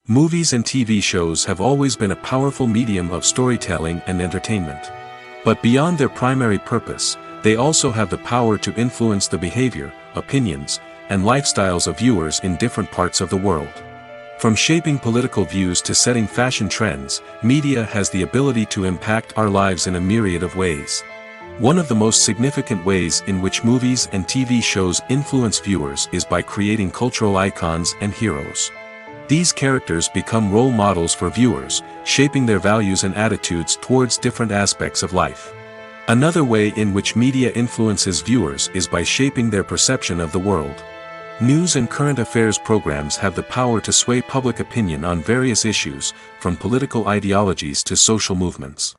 Movies and TV shows have always been a powerful medium of storytelling and entertainment. But beyond their primary purpose, they also have the power to influence the behavior, opinions, and lifestyles of viewers in different parts of the world. From shaping political views to setting fashion trends, media has the ability to impact our lives in a myriad of ways. One of the most significant ways in which movies and TV shows influence viewers is by creating cultural icons and heroes. These characters become role models for viewers, shaping their values and attitudes towards different aspects of life. Another way in which media influences viewers is by shaping their perception of the world. News and current affairs programs have the power to sway public opinion on various issues, from political ideologies to social movements.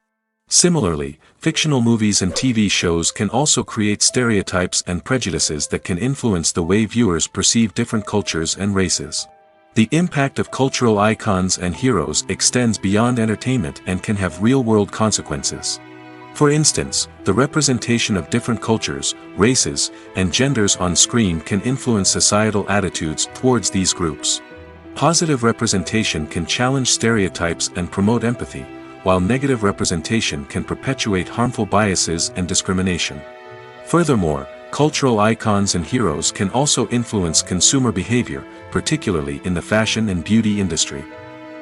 Similarly, fictional movies and TV shows can also create stereotypes and prejudices that can influence the way viewers perceive different cultures and races. The impact of cultural icons and heroes extends beyond entertainment and can have real-world consequences. For instance, the representation of different cultures, races, and genders on screen can influence societal attitudes towards these groups. Positive representation can challenge stereotypes and promote empathy, while negative representation can perpetuate harmful biases and discrimination. Furthermore, cultural icons and heroes can also influence consumer behavior, particularly in the fashion and beauty industry.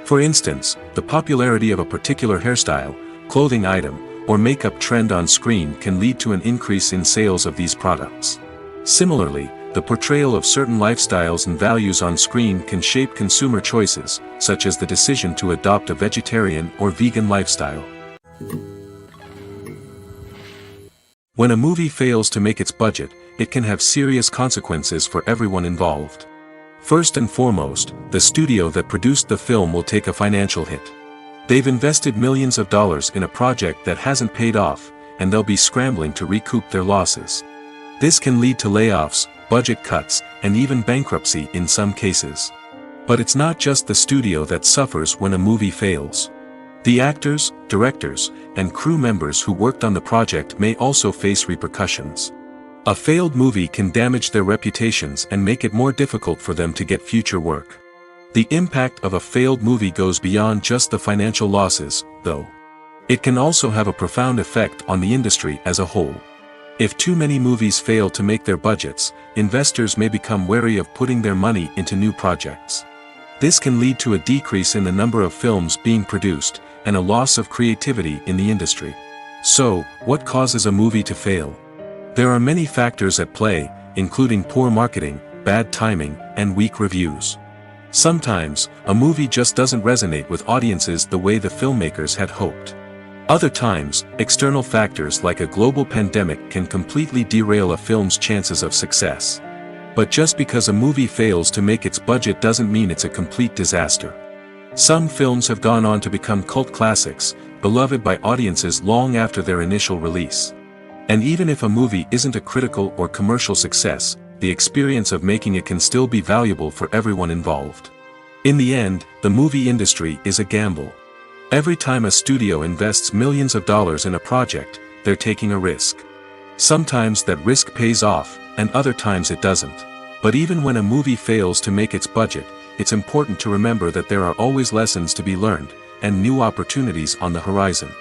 For instance, the popularity of a particular hairstyle, clothing item, or makeup trend on screen can lead to an increase in sales of these products. Similarly, the portrayal of certain lifestyles and values on screen can shape consumer choices, such as the decision to adopt a vegetarian or vegan lifestyle. When a movie fails to make its budget, it can have serious consequences for everyone involved. First and foremost, the studio that produced the film will take a financial hit. They've invested millions of dollars in a project that hasn't paid off, and they'll be scrambling to recoup their losses. This can lead to layoffs, budget cuts, and even bankruptcy in some cases. But it's not just the studio that suffers when a movie fails. The actors, directors, and crew members who worked on the project may also face repercussions. A failed movie can damage their reputations and make it more difficult for them to get future work. The impact of a failed movie goes beyond just the financial losses, though. It can also have a profound effect on the industry as a whole. If too many movies fail to make their budgets, investors may become wary of putting their money into new projects. This can lead to a decrease in the number of films being produced, and a loss of creativity in the industry. So, what causes a movie to fail? There are many factors at play, including poor marketing, bad timing, and weak reviews. Sometimes, a movie just doesn't resonate with audiences the way the filmmakers had hoped. Other times, external factors like a global pandemic can completely derail a film's chances of success. But just because a movie fails to make its budget doesn't mean it's a complete disaster. Some films have gone on to become cult classics, beloved by audiences long after their initial release. And even if a movie isn't a critical or commercial success, the experience of making it can still be valuable for everyone involved. In the end, the movie industry is a gamble. Every time a studio invests millions of dollars in a project, they're taking a risk. Sometimes that risk pays off, and other times it doesn't. But even when a movie fails to make its budget, it's important to remember that there are always lessons to be learned, and new opportunities on the horizon.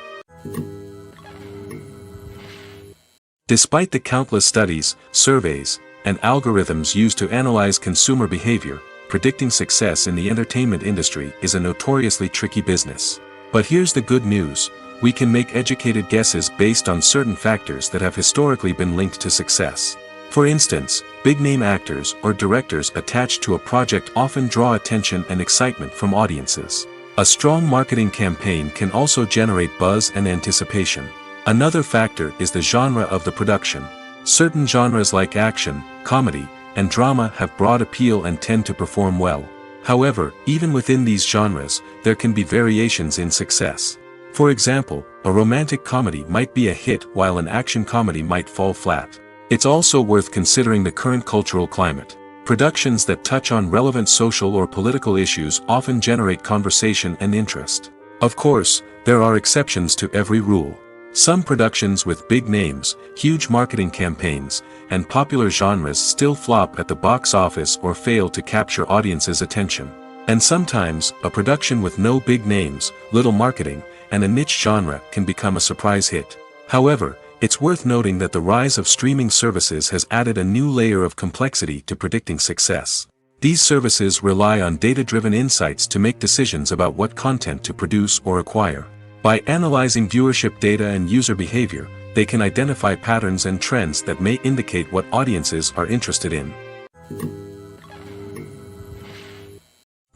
Despite the countless studies, surveys, and algorithms used to analyze consumer behavior, predicting success in the entertainment industry is a notoriously tricky business. But here's the good news: we can make educated guesses based on certain factors that have historically been linked to success. For instance, big-name actors or directors attached to a project often draw attention and excitement from audiences. A strong marketing campaign can also generate buzz and anticipation. Another factor is the genre of the production. Certain genres like action, comedy, and drama have broad appeal and tend to perform well. However, even within these genres, there can be variations in success. For example, a romantic comedy might be a hit while an action comedy might fall flat. It's also worth considering the current cultural climate. Productions that touch on relevant social or political issues often generate conversation and interest. Of course, there are exceptions to every rule. Some productions with big names, huge marketing campaigns, and popular genres still flop at the box office or fail to capture audiences' attention. And sometimes, a production with no big names, little marketing, and a niche genre can become a surprise hit. However, it's worth noting that the rise of streaming services has added a new layer of complexity to predicting success. These services rely on data-driven insights to make decisions about what content to produce or acquire. By analyzing viewership data and user behavior, they can identify patterns and trends that may indicate what audiences are interested in.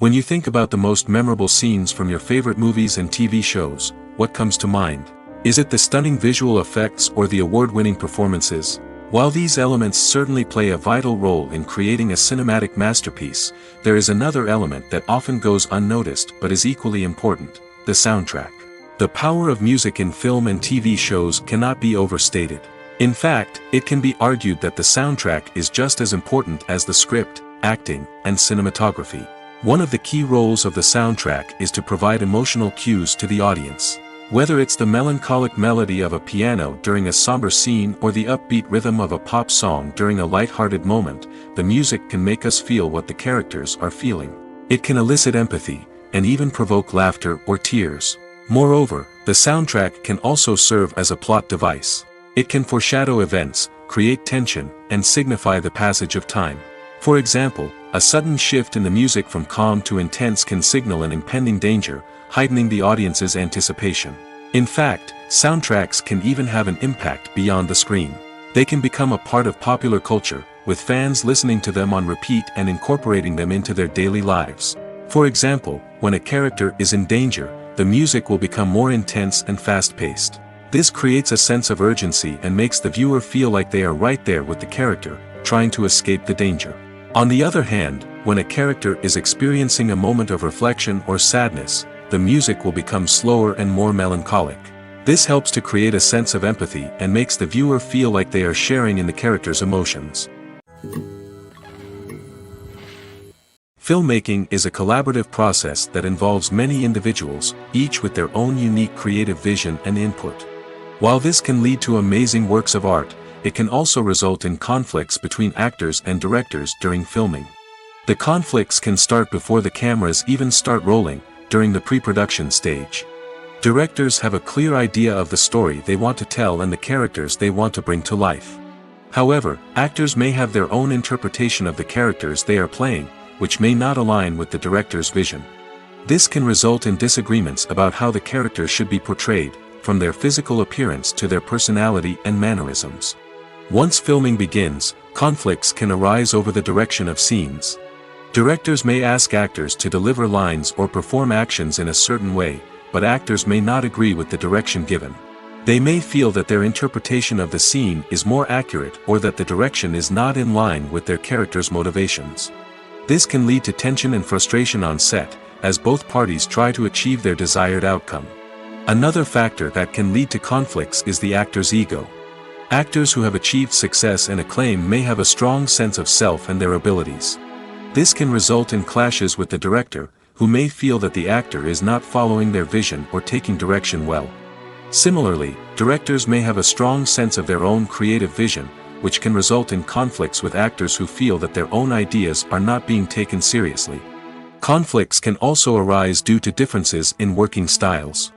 When you think about the most memorable scenes from your favorite movies and TV shows, what comes to mind? Is it the stunning visual effects or the award-winning performances? While these elements certainly play a vital role in creating a cinematic masterpiece, there is another element that often goes unnoticed but is equally important: the soundtrack. The power of music in film and TV shows cannot be overstated. In fact, it can be argued that the soundtrack is just as important as the script, acting, and cinematography. One of the key roles of the soundtrack is to provide emotional cues to the audience. Whether it's the melancholic melody of a piano during a somber scene or the upbeat rhythm of a pop song during a lighthearted moment, the music can make us feel what the characters are feeling. It can elicit empathy, and even provoke laughter or tears. Moreover, the soundtrack can also serve as a plot device. It can foreshadow events, create tension, and signify the passage of time. For example, a sudden shift in the music from calm to intense can signal an impending danger, heightening the audience's anticipation. In fact, soundtracks can even have an impact beyond the screen. They can become a part of popular culture, with fans listening to them on repeat and incorporating them into their daily lives. For example, when a character is in danger, the music will become more intense and fast-paced. This creates a sense of urgency and makes the viewer feel like they are right there with the character, trying to escape the danger. On the other hand, when a character is experiencing a moment of reflection or sadness, the music will become slower and more melancholic. This helps to create a sense of empathy and makes the viewer feel like they are sharing in the character's emotions. Filmmaking is a collaborative process that involves many individuals, each with their own unique creative vision and input. While this can lead to amazing works of art, it can also result in conflicts between actors and directors during filming. The conflicts can start before the cameras even start rolling, during the pre-production stage. Directors have a clear idea of the story they want to tell and the characters they want to bring to life. However, actors may have their own interpretation of the characters they are playing, which may not align with the director's vision. This can result in disagreements about how the characters should be portrayed, from their physical appearance to their personality and mannerisms. Once filming begins, conflicts can arise over the direction of scenes. Directors may ask actors to deliver lines or perform actions in a certain way, but actors may not agree with the direction given. They may feel that their interpretation of the scene is more accurate or that the direction is not in line with their character's motivations. This can lead to tension and frustration on set, as both parties try to achieve their desired outcome. Another factor that can lead to conflicts is the actor's ego. Actors who have achieved success and acclaim may have a strong sense of self and their abilities. This can result in clashes with the director, who may feel that the actor is not following their vision or taking direction well. Similarly, directors may have a strong sense of their own creative vision, which can result in conflicts with actors who feel that their own ideas are not being taken seriously. Conflicts can also arise due to differences in working styles.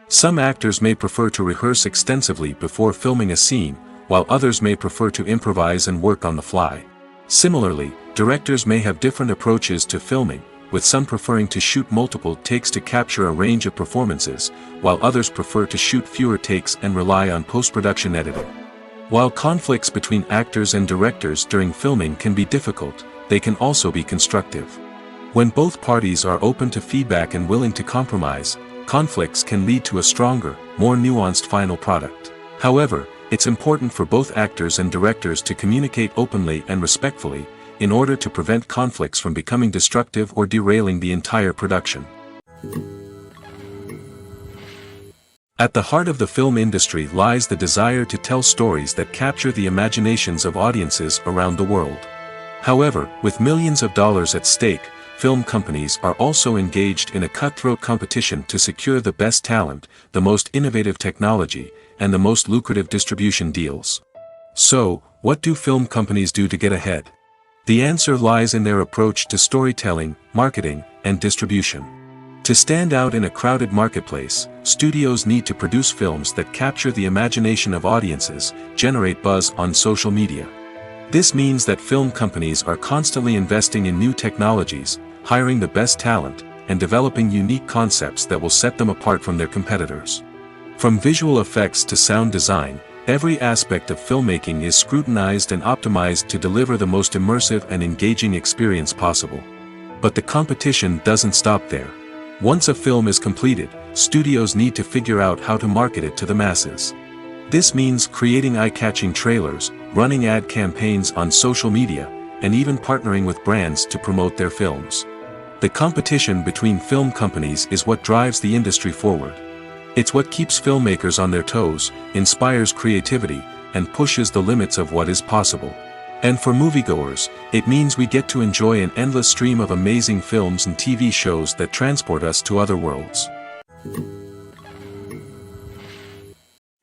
Some actors may prefer to rehearse extensively before filming a scene, while others may prefer to improvise and work on the fly. Similarly, directors may have different approaches to filming, with some preferring to shoot multiple takes to capture a range of performances, while others prefer to shoot fewer takes and rely on post-production editing. While conflicts between actors and directors during filming can be difficult, they can also be constructive. When both parties are open to feedback and willing to compromise, conflicts can lead to a stronger, more nuanced final product. However, it's important for both actors and directors to communicate openly and respectfully, in order to prevent conflicts from becoming destructive or derailing the entire production. At the heart of the film industry lies the desire to tell stories that capture the imaginations of audiences around the world. However, with millions of dollars at stake, film companies are also engaged in a cutthroat competition to secure the best talent, the most innovative technology, and the most lucrative distribution deals. So, what do film companies do to get ahead? The answer lies in their approach to storytelling, marketing, and distribution. To stand out in a crowded marketplace, studios need to produce films that capture the imagination of audiences, generate buzz on social media. This means that film companies are constantly investing in new technologies, hiring the best talent, and developing unique concepts that will set them apart from their competitors. From visual effects to sound design, every aspect of filmmaking is scrutinized and optimized to deliver the most immersive and engaging experience possible. But the competition doesn't stop there. Once a film is completed, studios need to figure out how to market it to the masses. This means creating eye-catching trailers, running ad campaigns on social media, and even partnering with brands to promote their films. The competition between film companies is what drives the industry forward. It's what keeps filmmakers on their toes, inspires creativity, and pushes the limits of what is possible. And for moviegoers, it means we get to enjoy an endless stream of amazing films and TV shows that transport us to other worlds.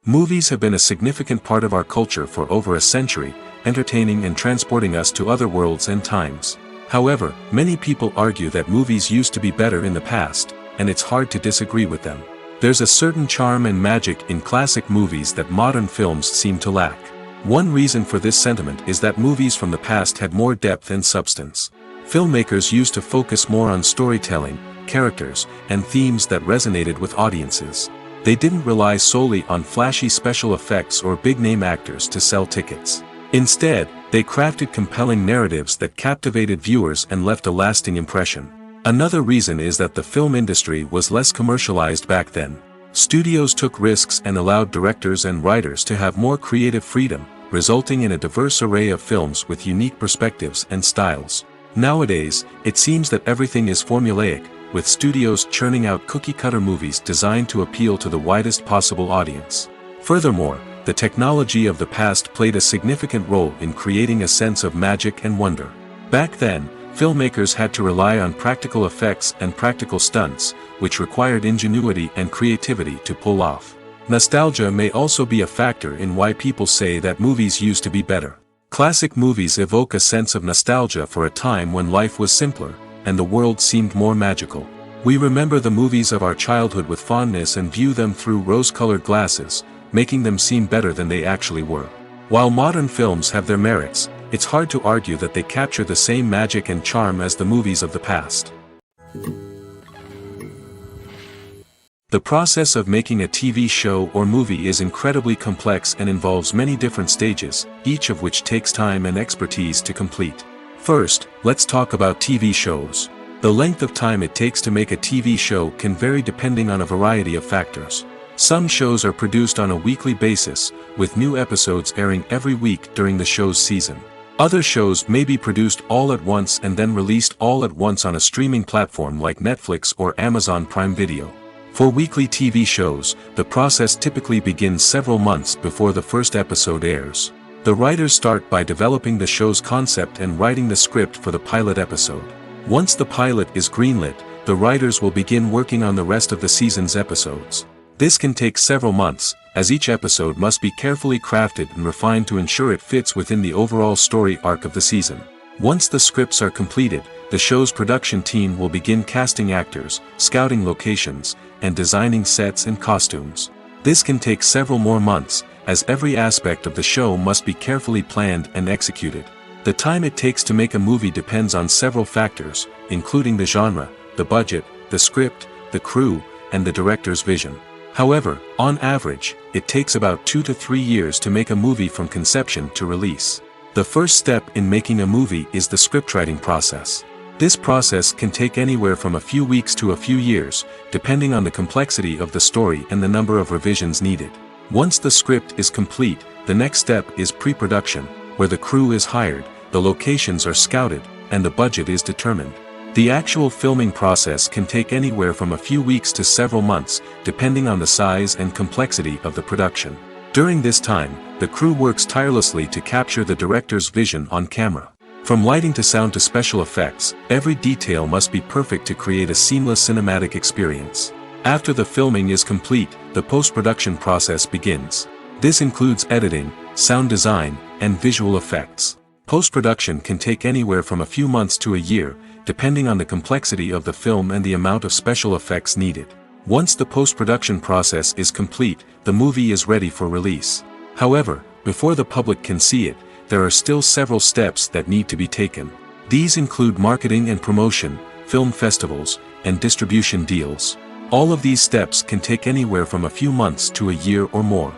Movies have been a significant part of our culture for over a century, entertaining and transporting us to other worlds and times. However, many people argue that movies used to be better in the past, and it's hard to disagree with them. There's a certain charm and magic in classic movies that modern films seem to lack. One reason for this sentiment is that movies from the past had more depth and substance. Filmmakers used to focus more on storytelling, characters, and themes that resonated with audiences. They didn't rely solely on flashy special effects or big-name actors to sell tickets. Instead, they crafted compelling narratives that captivated viewers and left a lasting impression. Another reason is that the film industry was less commercialized back then. Studios took risks and allowed directors and writers to have more creative freedom, resulting in a diverse array of films with unique perspectives and styles. Nowadays, it seems that everything is formulaic, with studios churning out cookie-cutter movies designed to appeal to the widest possible audience. Furthermore, the technology of the past played a significant role in creating a sense of magic and wonder. Back then, filmmakers had to rely on practical effects and practical stunts, which required ingenuity and creativity to pull off. Nostalgia may also be a factor in why people say that movies used to be better. Classic movies evoke a sense of nostalgia for a time when life was simpler, and the world seemed more magical. We remember the movies of our childhood with fondness and view them through rose-colored glasses, making them seem better than they actually were. While modern films have their merits, it's hard to argue that they capture the same magic and charm as the movies of the past. The process of making a TV show or movie is incredibly complex and involves many different stages, each of which takes time and expertise to complete. First, let's talk about TV shows. The length of time it takes to make a TV show can vary depending on a variety of factors. Some shows are produced on a weekly basis, with new episodes airing every week during the show's season. Other shows may be produced all at once and then released all at once on a streaming platform like Netflix or Amazon Prime Video. For weekly TV shows, the process typically begins several months before the first episode airs. The writers start by developing the show's concept and writing the script for the pilot episode. Once the pilot is greenlit, the writers will begin working on the rest of the season's episodes. This can take several months, as each episode must be carefully crafted and refined to ensure it fits within the overall story arc of the season. Once the scripts are completed, the show's production team will begin casting actors, scouting locations, and designing sets and costumes. This can take several more months, as every aspect of the show must be carefully planned and executed. The time it takes to make a movie depends on several factors, including the genre, the budget, the script, the crew, and the director's vision. However, on average, it takes about 2 to 3 years to make a movie from conception to release. The first step in making a movie is the scriptwriting process. This process can take anywhere from a few weeks to a few years, depending on the complexity of the story and the number of revisions needed. Once the script is complete, the next step is pre-production, where the crew is hired, the locations are scouted, and the budget is determined. The actual filming process can take anywhere from a few weeks to several months, depending on the size and complexity of the production. During this time, the crew works tirelessly to capture the director's vision on camera. From lighting to sound to special effects, every detail must be perfect to create a seamless cinematic experience. After the filming is complete, the post-production process begins. This includes editing, sound design, and visual effects. Post-production can take anywhere from a few months to a year, depending on the complexity of the film and the amount of special effects needed. Once the post-production process is complete, the movie is ready for release. However, before the public can see it, there are still several steps that need to be taken. These include marketing and promotion, film festivals, and distribution deals. All of these steps can take anywhere from a few months to a year or more.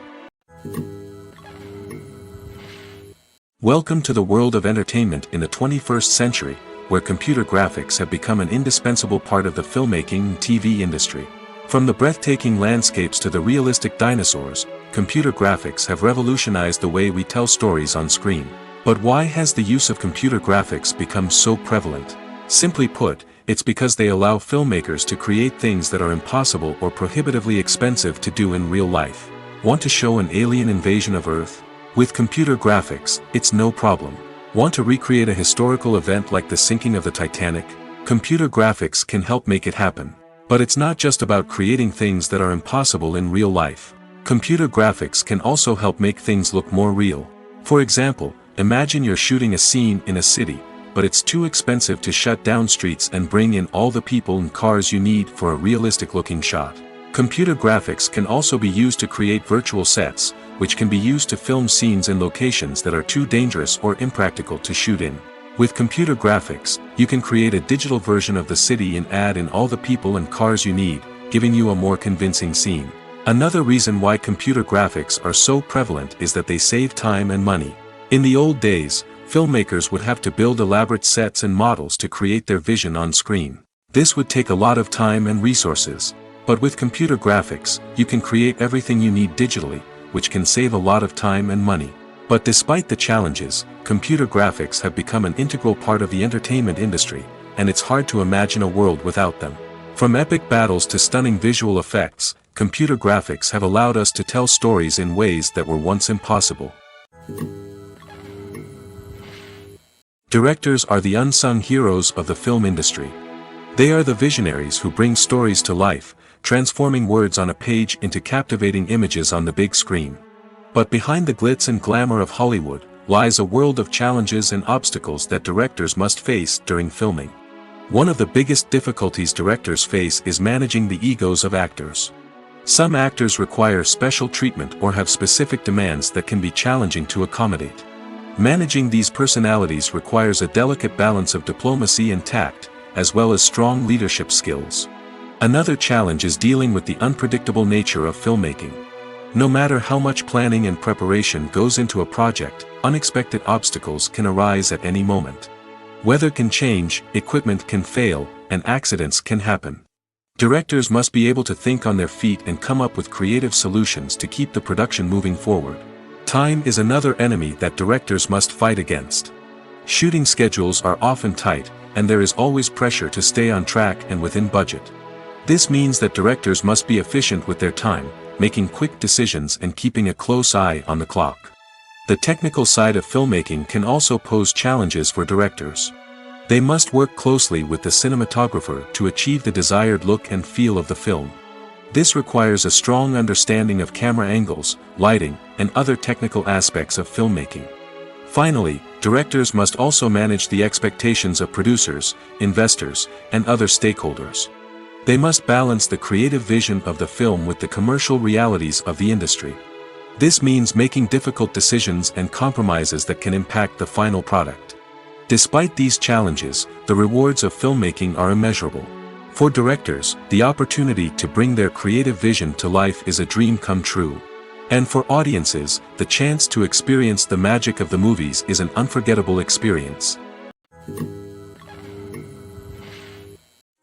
Welcome to the world of entertainment in the 21st century, where computer graphics have become an indispensable part of the filmmaking and TV industry. From the breathtaking landscapes to the realistic dinosaurs, computer graphics have revolutionized the way we tell stories on screen. But why has the use of computer graphics become so prevalent? Simply put, it's because they allow filmmakers to create things that are impossible or prohibitively expensive to do in real life. Want to show an alien invasion of Earth? With computer graphics, it's no problem. Want to recreate a historical event like the sinking of the Titanic? Computer graphics can help make it happen. But it's not just about creating things that are impossible in real life. Computer graphics can also help make things look more real. For example, imagine you're shooting a scene in a city, but it's too expensive to shut down streets and bring in all the people and cars you need for a realistic-looking shot. Computer graphics can also be used to create virtual sets, which can be used to film scenes in locations that are too dangerous or impractical to shoot in. With computer graphics, you can create a digital version of the city and add in all the people and cars you need, giving you a more convincing scene. Another reason why computer graphics are so prevalent is that they save time and money. In the old days, filmmakers would have to build elaborate sets and models to create their vision on screen. This would take a lot of time and resources. But with computer graphics, you can create everything you need digitally, which can save a lot of time and money. But despite the challenges, computer graphics have become an integral part of the entertainment industry, and it's hard to imagine a world without them. From epic battles to stunning visual effects, computer graphics have allowed us to tell stories in ways that were once impossible. Directors are the unsung heroes of the film industry. They are the visionaries who bring stories to life, transforming words on a page into captivating images on the big screen. But behind the glitz and glamour of Hollywood lies a world of challenges and obstacles that directors must face during filming. One of the biggest difficulties directors face is managing the egos of actors. Some actors require special treatment or have specific demands that can be challenging to accommodate. Managing these personalities requires a delicate balance of diplomacy and tact, as well as strong leadership skills. Another challenge is dealing with the unpredictable nature of filmmaking. No matter how much planning and preparation goes into a project, unexpected obstacles can arise at any moment. Weather can change, equipment can fail, and accidents can happen. Directors must be able to think on their feet and come up with creative solutions to keep the production moving forward. Time is another enemy that directors must fight against. Shooting schedules are often tight, and there is always pressure to stay on track and within budget. This means that directors must be efficient with their time, making quick decisions and keeping a close eye on the clock. The technical side of filmmaking can also pose challenges for directors. They must work closely with the cinematographer to achieve the desired look and feel of the film. This requires a strong understanding of camera angles, lighting, and other technical aspects of filmmaking. Finally, directors must also manage the expectations of producers, investors, and other stakeholders. They must balance the creative vision of the film with the commercial realities of the industry. This means making difficult decisions and compromises that can impact the final product. Despite these challenges, the rewards of filmmaking are immeasurable. For directors, the opportunity to bring their creative vision to life is a dream come true. And for audiences, the chance to experience the magic of the movies is an unforgettable experience.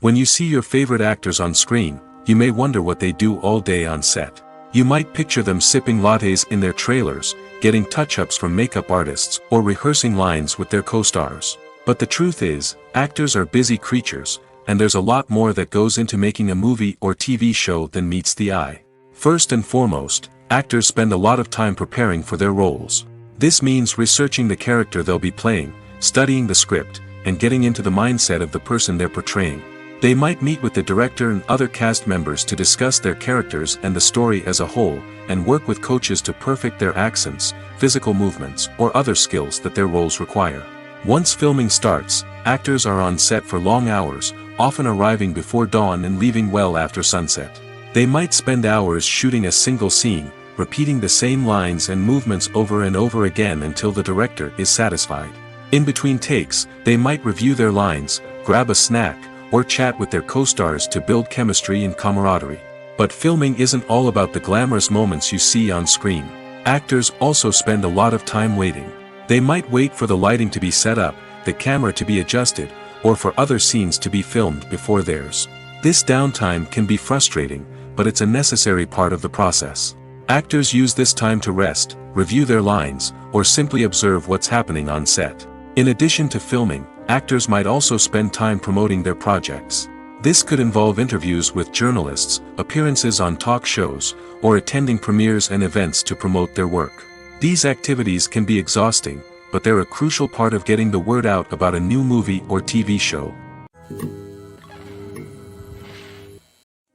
When you see your favorite actors on screen, you may wonder what they do all day on set. You might picture them sipping lattes in their trailers, getting touch-ups from makeup artists, or rehearsing lines with their co-stars. But the truth is, actors are busy creatures, and there's a lot more that goes into making a movie or TV show than meets the eye. First and foremost, actors spend a lot of time preparing for their roles. This means researching the character they'll be playing, studying the script, and getting into the mindset of the person they're portraying. They might meet with the director and other cast members to discuss their characters and the story as a whole, and work with coaches to perfect their accents, physical movements, or other skills that their roles require. Once filming starts, actors are on set for long hours, often arriving before dawn and leaving well after sunset. They might spend hours shooting a single scene, repeating the same lines and movements over and over again until the director is satisfied. In between takes, they might review their lines, grab a snack, or chat with their co-stars to build chemistry and camaraderie. But filming isn't all about the glamorous moments you see on screen. Actors also spend a lot of time waiting. They might wait for the lighting to be set up, the camera to be adjusted, or for other scenes to be filmed before theirs. This downtime can be frustrating, but it's a necessary part of the process. Actors use this time to rest, review their lines, or simply observe what's happening on set. In addition to filming, actors might also spend time promoting their projects. This could involve interviews with journalists, appearances on talk shows, or attending premieres and events to promote their work. These activities can be exhausting, but they're a crucial part of getting the word out about a new movie or TV show.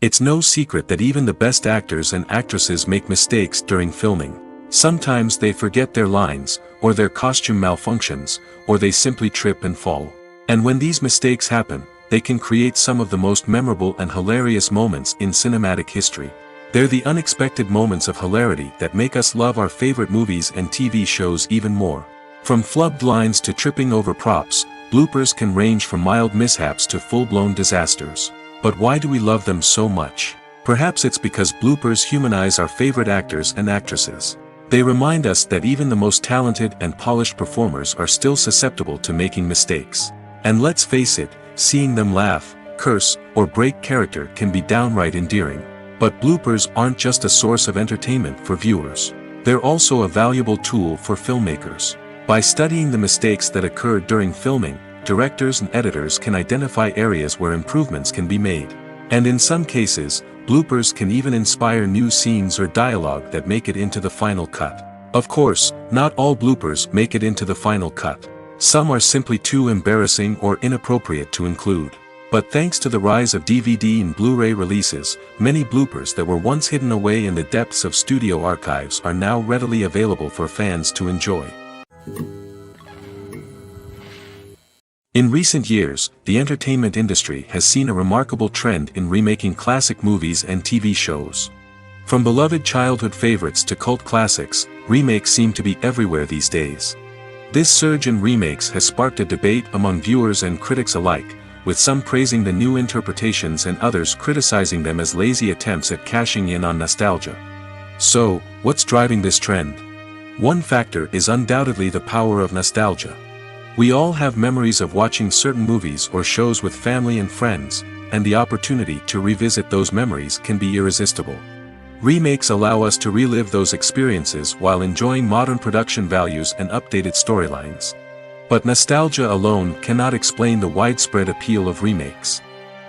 It's no secret that even the best actors and actresses make mistakes during filming. Sometimes they forget their lines, or their costume malfunctions, or they simply trip and fall. And when these mistakes happen, they can create some of the most memorable and hilarious moments in cinematic history. They're the unexpected moments of hilarity that make us love our favorite movies and TV shows even more. From flubbed lines to tripping over props, bloopers can range from mild mishaps to full-blown disasters. But why do we love them so much? Perhaps it's because bloopers humanize our favorite actors and actresses. They remind us that even the most talented and polished performers are still susceptible to making mistakes. And let's face it, seeing them laugh, curse, or break character can be downright endearing. But bloopers aren't just a source of entertainment for viewers. They're also a valuable tool for filmmakers. By studying the mistakes that occurred during filming, directors and editors can identify areas where improvements can be made. And in some cases, bloopers can even inspire new scenes or dialogue that make it into the final cut. Of course, not all bloopers make it into the final cut. Some are simply too embarrassing or inappropriate to include. But thanks to the rise of DVD and Blu-ray releases, many bloopers that were once hidden away in the depths of studio archives are now readily available for fans to enjoy. In recent years, the entertainment industry has seen a remarkable trend in remaking classic movies and TV shows. From beloved childhood favorites to cult classics, remakes seem to be everywhere these days. This surge in remakes has sparked a debate among viewers and critics alike, with some praising the new interpretations and others criticizing them as lazy attempts at cashing in on nostalgia. So, what's driving this trend? One factor is undoubtedly the power of nostalgia. We all have memories of watching certain movies or shows with family and friends, and the opportunity to revisit those memories can be irresistible. Remakes allow us to relive those experiences while enjoying modern production values and updated storylines. But nostalgia alone cannot explain the widespread appeal of remakes.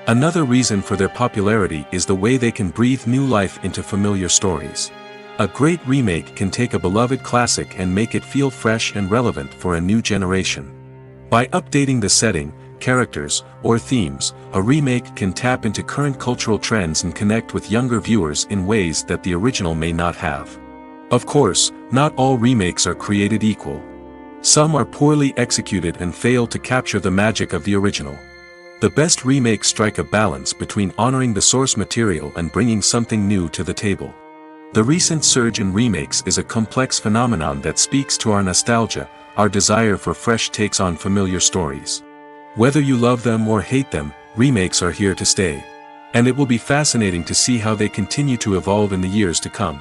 Another reason for their popularity is the way they can breathe new life into familiar stories. A great remake can take a beloved classic and make it feel fresh and relevant for a new generation. By updating the setting, characters, or themes, a remake can tap into current cultural trends and connect with younger viewers in ways that the original may not have. Of course, not all remakes are created equal. Some are poorly executed and fail to capture the magic of the original. The best remakes strike a balance between honoring the source material and bringing something new to the table. The recent surge in remakes is a complex phenomenon that speaks to our nostalgia, our desire for fresh takes on familiar stories. Whether you love them or hate them, remakes are here to stay. And it will be fascinating to see how they continue to evolve in the years to come.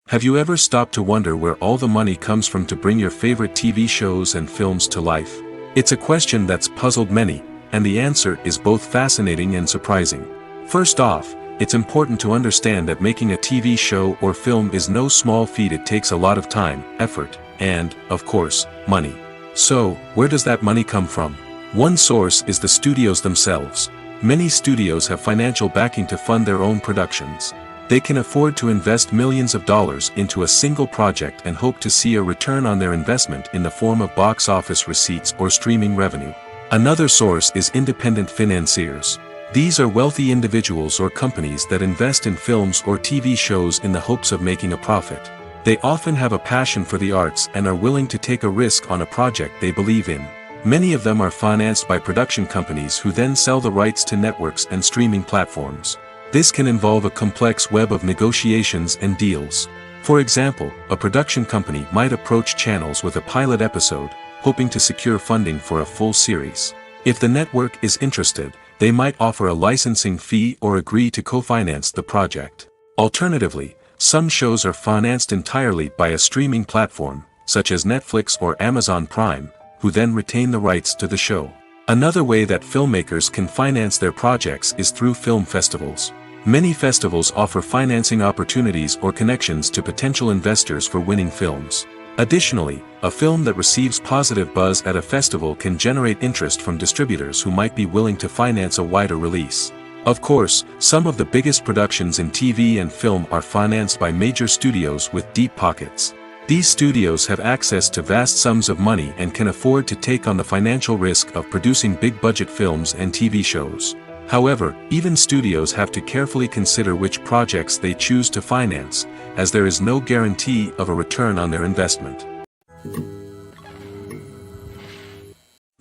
Have you ever stopped to wonder where all the money comes from to bring your favorite TV shows and films to life? It's a question that's puzzled many, and the answer is both fascinating and surprising. First off, it's important to understand that making a TV show or film is no small feat. It takes a lot of time, effort, and, of course, money. So, where does that money come from? One source is the studios themselves. Many studios have financial backing to fund their own productions. They can afford to invest millions of dollars into a single project and hope to see a return on their investment in the form of box office receipts or streaming revenue. Another source is independent financiers. These are wealthy individuals or companies that invest in films or TV shows in the hopes of making a profit. They often have a passion for the arts and are willing to take a risk on a project they believe in. Many of them are financed by production companies who then sell the rights to networks and streaming platforms. This can involve a complex web of negotiations and deals. For example, a production company might approach channels with a pilot episode, hoping to secure funding for a full series. If the network is interested, they might offer a licensing fee or agree to co-finance the project. Alternatively, some shows are financed entirely by a streaming platform, such as Netflix or Amazon Prime, who then retain the rights to the show. Another way that filmmakers can finance their projects is through film festivals. Many festivals offer financing opportunities or connections to potential investors for winning films. Additionally, a film that receives positive buzz at a festival can generate interest from distributors who might be willing to finance a wider release. Of course, some of the biggest productions in TV and film are financed by major studios with deep pockets. These studios have access to vast sums of money and can afford to take on the financial risk of producing big-budget films and TV shows. However, even studios have to carefully consider which projects they choose to finance, as there is no guarantee of a return on their investment.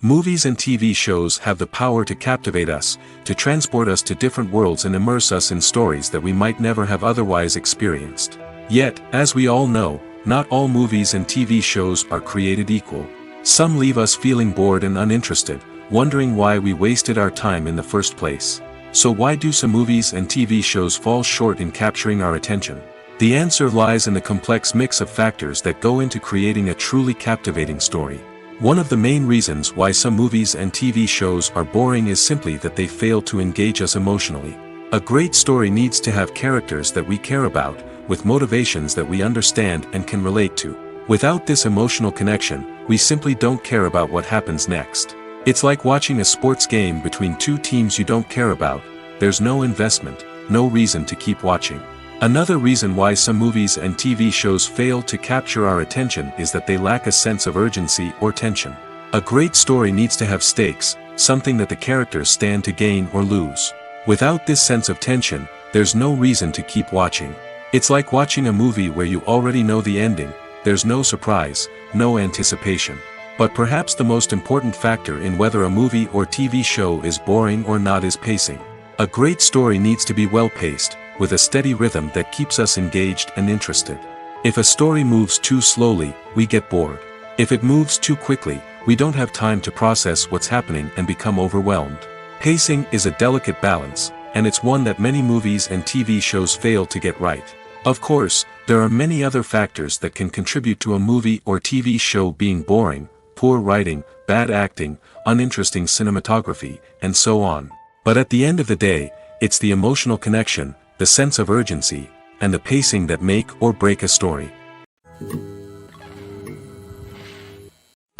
Movies and TV shows have the power to captivate us, to transport us to different worlds and immerse us in stories that we might never have otherwise experienced. Yet, as we all know, not all movies and TV shows are created equal. Some leave us feeling bored and uninterested, wondering why we wasted our time in the first place. So why do some movies and TV shows fall short in capturing our attention? The answer lies in the complex mix of factors that go into creating a truly captivating story. One of the main reasons why some movies and TV shows are boring is simply that they fail to engage us emotionally. A great story needs to have characters that we care about, with motivations that we understand and can relate to. Without this emotional connection, we simply don't care about what happens next. It's like watching a sports game between two teams you don't care about. There's no investment, no reason to keep watching. Another reason why some movies and TV shows fail to capture our attention is that they lack a sense of urgency or tension. A great story needs to have stakes, something that the characters stand to gain or lose. Without this sense of tension, there's no reason to keep watching. It's like watching a movie where you already know the ending. There's no surprise, no anticipation. But perhaps the most important factor in whether a movie or TV show is boring or not is pacing. A great story needs to be well-paced, with a steady rhythm that keeps us engaged and interested. If a story moves too slowly, we get bored. If it moves too quickly, we don't have time to process what's happening and become overwhelmed. Pacing is a delicate balance, and it's one that many movies and TV shows fail to get right. Of course, there are many other factors that can contribute to a movie or TV show being boring: poor writing, bad acting, uninteresting cinematography, and so on. But at the end of the day, it's the emotional connection, the sense of urgency, and the pacing that make or break a story.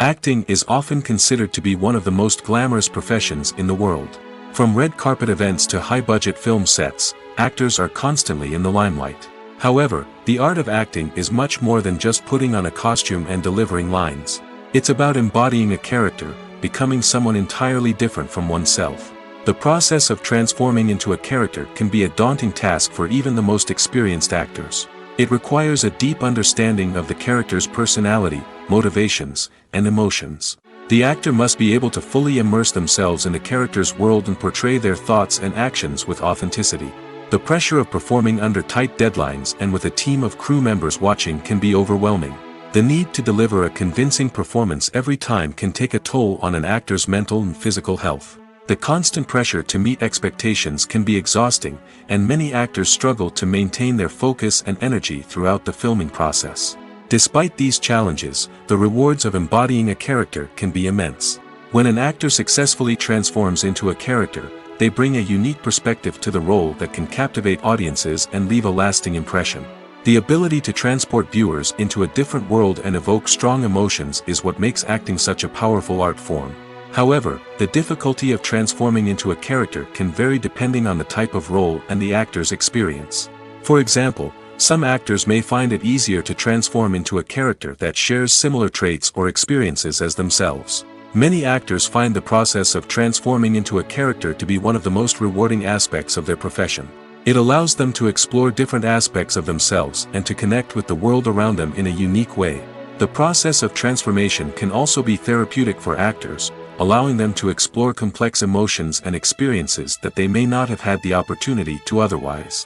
Acting is often considered to be one of the most glamorous professions in the world. From red carpet events to high-budget film sets, actors are constantly in the limelight. However, the art of acting is much more than just putting on a costume and delivering lines. It's about embodying a character, becoming someone entirely different from oneself. The process of transforming into a character can be a daunting task for even the most experienced actors. It requires a deep understanding of the character's personality, motivations, and emotions. The actor must be able to fully immerse themselves in the character's world and portray their thoughts and actions with authenticity. The pressure of performing under tight deadlines and with a team of crew members watching can be overwhelming. The need to deliver a convincing performance every time can take a toll on an actor's mental and physical health. The constant pressure to meet expectations can be exhausting, and many actors struggle to maintain their focus and energy throughout the filming process. Despite these challenges, the rewards of embodying a character can be immense. When an actor successfully transforms into a character, they bring a unique perspective to the role that can captivate audiences and leave a lasting impression. The ability to transport viewers into a different world and evoke strong emotions is what makes acting such a powerful art form. However, the difficulty of transforming into a character can vary depending on the type of role and the actor's experience. For example, some actors may find it easier to transform into a character that shares similar traits or experiences as themselves. Many actors find the process of transforming into a character to be one of the most rewarding aspects of their profession. It allows them to explore different aspects of themselves and to connect with the world around them in a unique way. The process of transformation can also be therapeutic for actors, allowing them to explore complex emotions and experiences that they may not have had the opportunity to otherwise.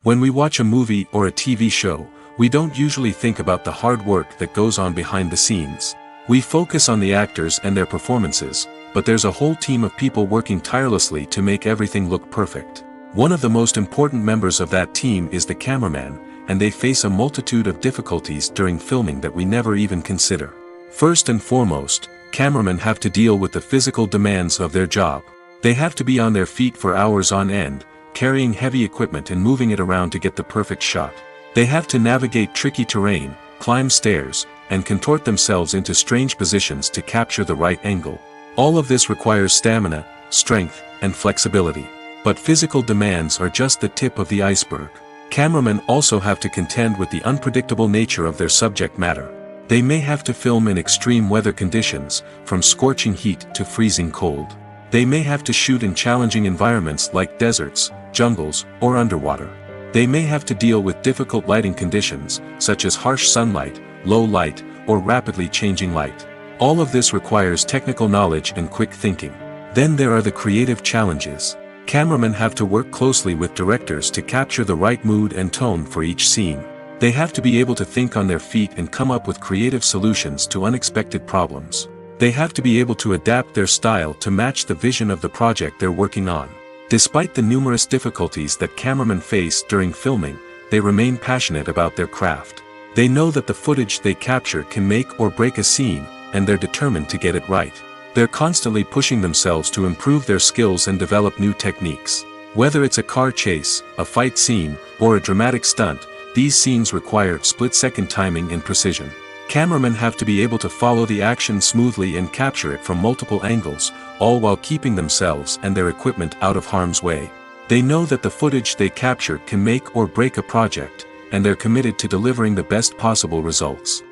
When we watch a movie or a TV show, we don't usually think about the hard work that goes on behind the scenes. We focus on the actors and their performances, but there's a whole team of people working tirelessly to make everything look perfect. One of the most important members of that team is the cameraman, and they face a multitude of difficulties during filming that we never even consider. First and foremost, cameramen have to deal with the physical demands of their job. They have to be on their feet for hours on end, carrying heavy equipment and moving it around to get the perfect shot. They have to navigate tricky terrain, climb stairs, and contort themselves into strange positions to capture the right angle. All of this requires stamina, strength, and flexibility. But physical demands are just the tip of the iceberg. Cameramen also have to contend with the unpredictable nature of their subject matter. They may have to film in extreme weather conditions, from scorching heat to freezing cold. They may have to shoot in challenging environments like deserts, jungles, or underwater. They may have to deal with difficult lighting conditions, such as harsh sunlight, low light, or rapidly changing light. All of this requires technical knowledge and quick thinking. Then there are the creative challenges. Cameramen have to work closely with directors to capture the right mood and tone for each scene. They have to be able to think on their feet and come up with creative solutions to unexpected problems. They have to be able to adapt their style to match the vision of the project they're working on. Despite the numerous difficulties that cameramen face during filming, they remain passionate about their craft. They know that the footage they capture can make or break a scene, and they're determined to get it right. They're constantly pushing themselves to improve their skills and develop new techniques. Whether it's a car chase, a fight scene, or a dramatic stunt, these scenes require split-second timing and precision. Cameramen have to be able to follow the action smoothly and capture it from multiple angles, all while keeping themselves and their equipment out of harm's way. They know that the footage they capture can make or break a project, and they're committed to delivering the best possible results.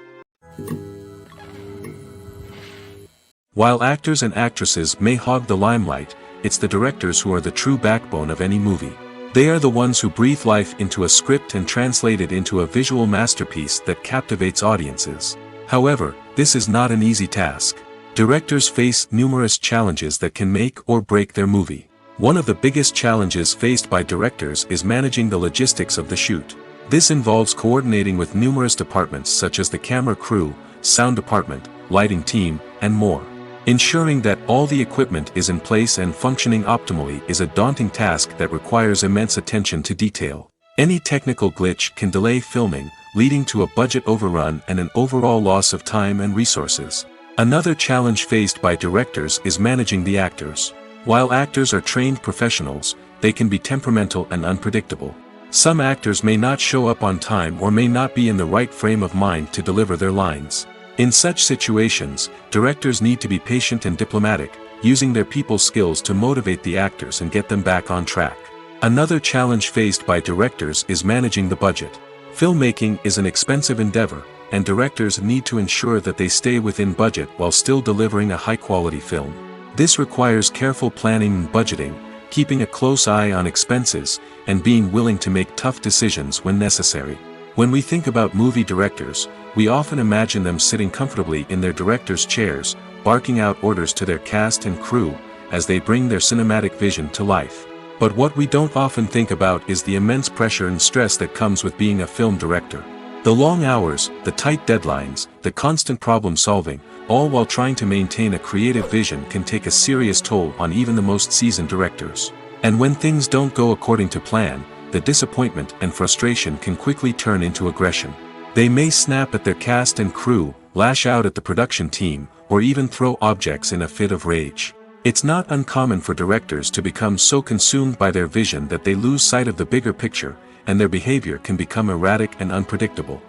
While actors and actresses may hog the limelight, it's the directors who are the true backbone of any movie. They are the ones who breathe life into a script and translate it into a visual masterpiece that captivates audiences. However, this is not an easy task. Directors face numerous challenges that can make or break their movie. One of the biggest challenges faced by directors is managing the logistics of the shoot. This involves coordinating with numerous departments such as the camera crew, sound department, lighting team, and more. Ensuring that all the equipment is in place and functioning optimally is a daunting task that requires immense attention to detail. Any technical glitch can delay filming, leading to a budget overrun and an overall loss of time and resources. Another challenge faced by directors is managing the actors. While actors are trained professionals, they can be temperamental and unpredictable. Some actors may not show up on time or may not be in the right frame of mind to deliver their lines. In such situations, directors need to be patient and diplomatic, using their people skills to motivate the actors and get them back on track. Another challenge faced by directors is managing the budget. Filmmaking is an expensive endeavor, and directors need to ensure that they stay within budget while still delivering a high-quality film. This requires careful planning and budgeting, keeping a close eye on expenses, and being willing to make tough decisions when necessary. When we think about movie directors, we often imagine them sitting comfortably in their director's chairs, barking out orders to their cast and crew, as they bring their cinematic vision to life. But what we don't often think about is the immense pressure and stress that comes with being a film director. The long hours, the tight deadlines, the constant problem solving, all while trying to maintain a creative vision can take a serious toll on even the most seasoned directors. And when things don't go according to plan, the disappointment and frustration can quickly turn into aggression. They may snap at their cast and crew, lash out at the production team, or even throw objects in a fit of rage. It's not uncommon for directors to become so consumed by their vision that they lose sight of the bigger picture, and their behavior can become erratic and unpredictable.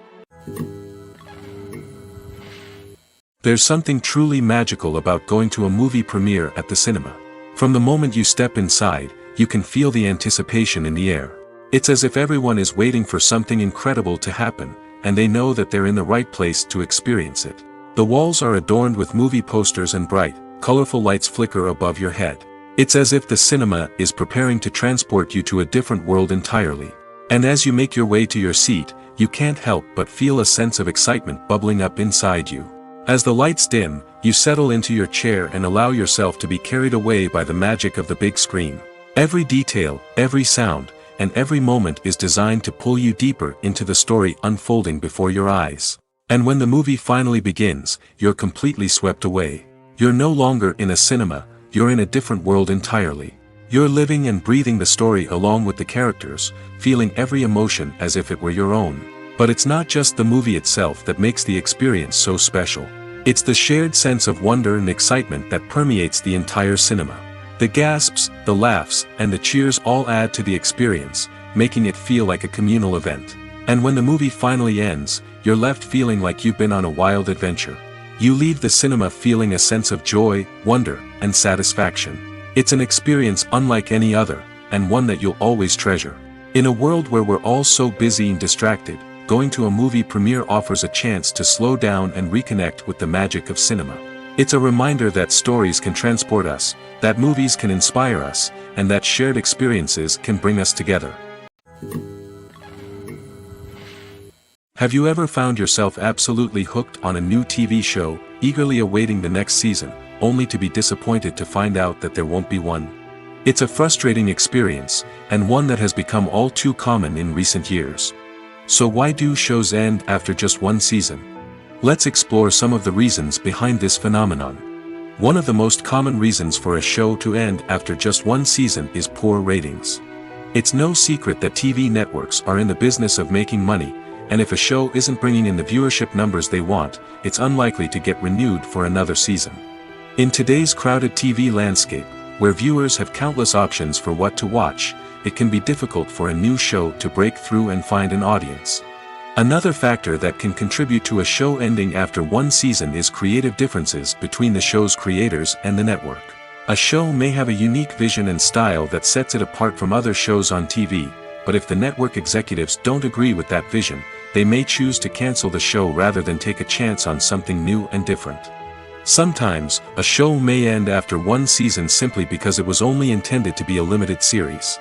There's something truly magical about going to a movie premiere at the cinema. From the moment you step inside, you can feel the anticipation in the air. It's as if everyone is waiting for something incredible to happen, and they know that they're in the right place to experience it. The walls are adorned with movie posters and bright, colorful lights flicker above your head. It's as if the cinema is preparing to transport you to a different world entirely. And as you make your way to your seat, you can't help but feel a sense of excitement bubbling up inside you. As the lights dim, you settle into your chair and allow yourself to be carried away by the magic of the big screen. Every detail, every sound, and every moment is designed to pull you deeper into the story unfolding before your eyes. And when the movie finally begins, you're completely swept away. You're no longer in a cinema, you're in a different world entirely. You're living and breathing the story along with the characters, feeling every emotion as if it were your own. But it's not just the movie itself that makes the experience so special. It's the shared sense of wonder and excitement that permeates the entire cinema. The gasps, the laughs, and the cheers all add to the experience, making it feel like a communal event. And when the movie finally ends, you're left feeling like you've been on a wild adventure. You leave the cinema feeling a sense of joy, wonder, and satisfaction. It's an experience unlike any other, and one that you'll always treasure. In a world where we're all so busy and distracted, going to a movie premiere offers a chance to slow down and reconnect with the magic of cinema. It's a reminder that stories can transport us, that movies can inspire us, and that shared experiences can bring us together. Have you ever found yourself absolutely hooked on a new TV show, eagerly awaiting the next season, only to be disappointed to find out that there won't be one? It's a frustrating experience, and one that has become all too common in recent years. So why do shows end after just one season? Let's explore some of the reasons behind this phenomenon. One of the most common reasons for a show to end after just one season is poor ratings. It's no secret that TV networks are in the business of making money, and if a show isn't bringing in the viewership numbers they want, it's unlikely to get renewed for another season. In today's crowded TV landscape, where viewers have countless options for what to watch, it can be difficult for a new show to break through and find an audience. Another factor that can contribute to a show ending after one season is creative differences between the show's creators and the network. A show may have a unique vision and style that sets it apart from other shows on TV, but if the network executives don't agree with that vision, they may choose to cancel the show rather than take a chance on something new and different. Sometimes, a show may end after one season simply because it was only intended to be a limited series.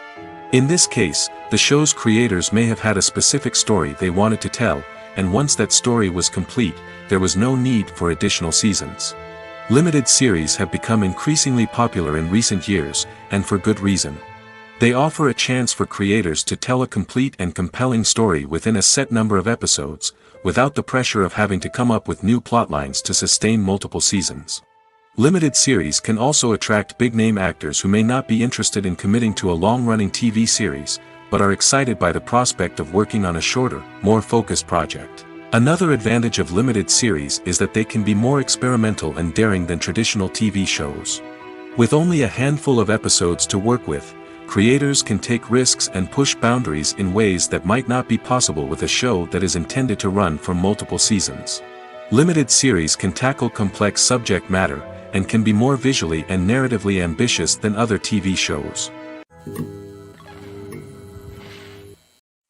In this case, the show's creators may have had a specific story they wanted to tell, and once that story was complete, there was no need for additional seasons. Limited series have become increasingly popular in recent years, and for good reason. They offer a chance for creators to tell a complete and compelling story within a set number of episodes, without the pressure of having to come up with new plotlines to sustain multiple seasons. Limited series can also attract big-name actors who may not be interested in committing to a long-running TV series, but are excited by the prospect of working on a shorter, more focused project. Another advantage of limited series is that they can be more experimental and daring than traditional TV shows. With only a handful of episodes to work with, creators can take risks and push boundaries in ways that might not be possible with a show that is intended to run for multiple seasons. Limited series can tackle complex subject matter, and can be more visually and narratively ambitious than other TV shows.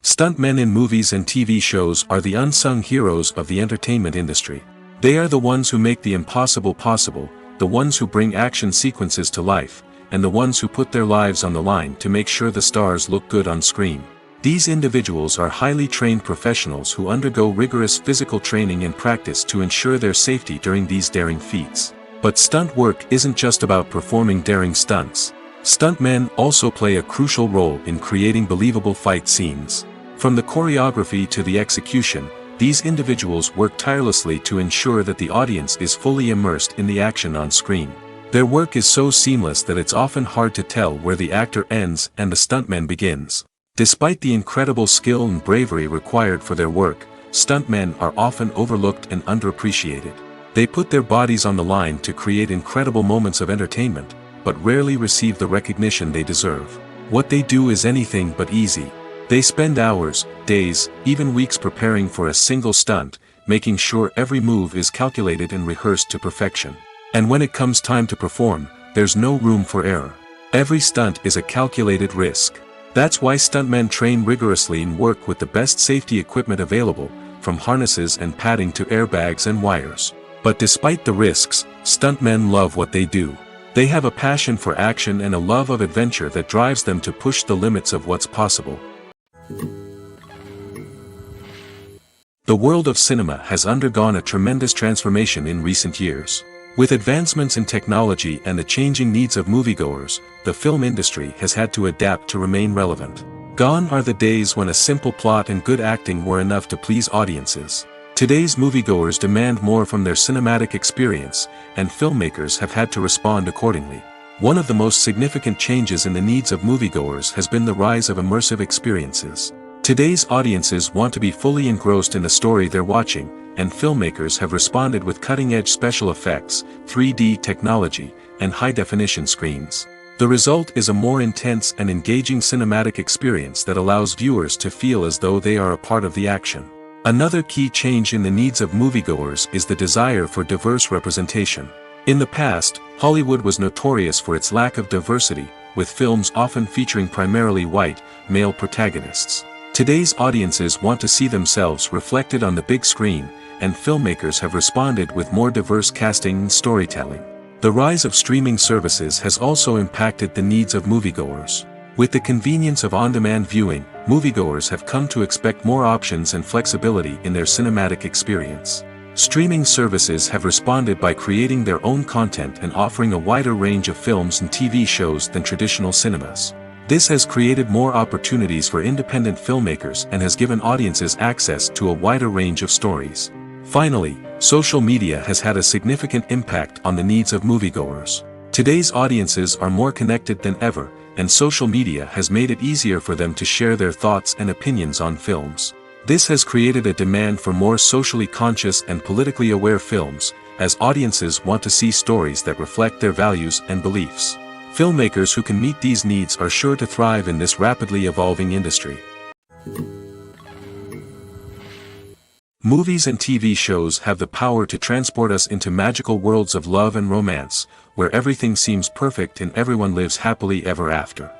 Stuntmen in movies and TV shows are the unsung heroes of the entertainment industry. They are the ones who make the impossible possible, the ones who bring action sequences to life, and the ones who put their lives on the line to make sure the stars look good on screen. These individuals are highly trained professionals who undergo rigorous physical training and practice to ensure their safety during these daring feats. But stunt work isn't just about performing daring stunts. Stuntmen also play a crucial role in creating believable fight scenes. From the choreography to the execution, these individuals work tirelessly to ensure that the audience is fully immersed in the action on screen. Their work is so seamless that it's often hard to tell where the actor ends and the stuntman begins. Despite the incredible skill and bravery required for their work, stuntmen are often overlooked and underappreciated. They put their bodies on the line to create incredible moments of entertainment, but rarely receive the recognition they deserve. What they do is anything but easy. They spend hours, days, even weeks preparing for a single stunt, making sure every move is calculated and rehearsed to perfection. And when it comes time to perform, there's no room for error. Every stunt is a calculated risk. That's why stuntmen train rigorously and work with the best safety equipment available, from harnesses and padding to airbags and wires. But despite the risks, stuntmen love what they do. They have a passion for action and a love of adventure that drives them to push the limits of what's possible. The world of cinema has undergone a tremendous transformation in recent years. With advancements in technology and the changing needs of moviegoers, the film industry has had to adapt to remain relevant. Gone are the days when a simple plot and good acting were enough to please audiences. Today's moviegoers demand more from their cinematic experience, and filmmakers have had to respond accordingly. One of the most significant changes in the needs of moviegoers has been the rise of immersive experiences. Today's audiences want to be fully engrossed in the story they're watching, and filmmakers have responded with cutting-edge special effects, 3D technology, and high-definition screens. The result is a more intense and engaging cinematic experience that allows viewers to feel as though they are a part of the action. Another key change in the needs of moviegoers is the desire for diverse representation. In the past, Hollywood was notorious for its lack of diversity, with films often featuring primarily white, male protagonists. Today's audiences want to see themselves reflected on the big screen, and filmmakers have responded with more diverse casting and storytelling. The rise of streaming services has also impacted the needs of moviegoers. With the convenience of on-demand viewing, moviegoers have come to expect more options and flexibility in their cinematic experience. Streaming services have responded by creating their own content and offering a wider range of films and TV shows than traditional cinemas. This has created more opportunities for independent filmmakers and has given audiences access to a wider range of stories. Finally, social media has had a significant impact on the needs of moviegoers. Today's audiences are more connected than ever, and social media has made it easier for them to share their thoughts and opinions on films. This has created a demand for more socially conscious and politically aware films, as audiences want to see stories that reflect their values and beliefs. Filmmakers who can meet these needs are sure to thrive in this rapidly evolving industry. Movies and TV shows have the power to transport us into magical worlds of love and romance, where everything seems perfect and everyone lives happily ever after.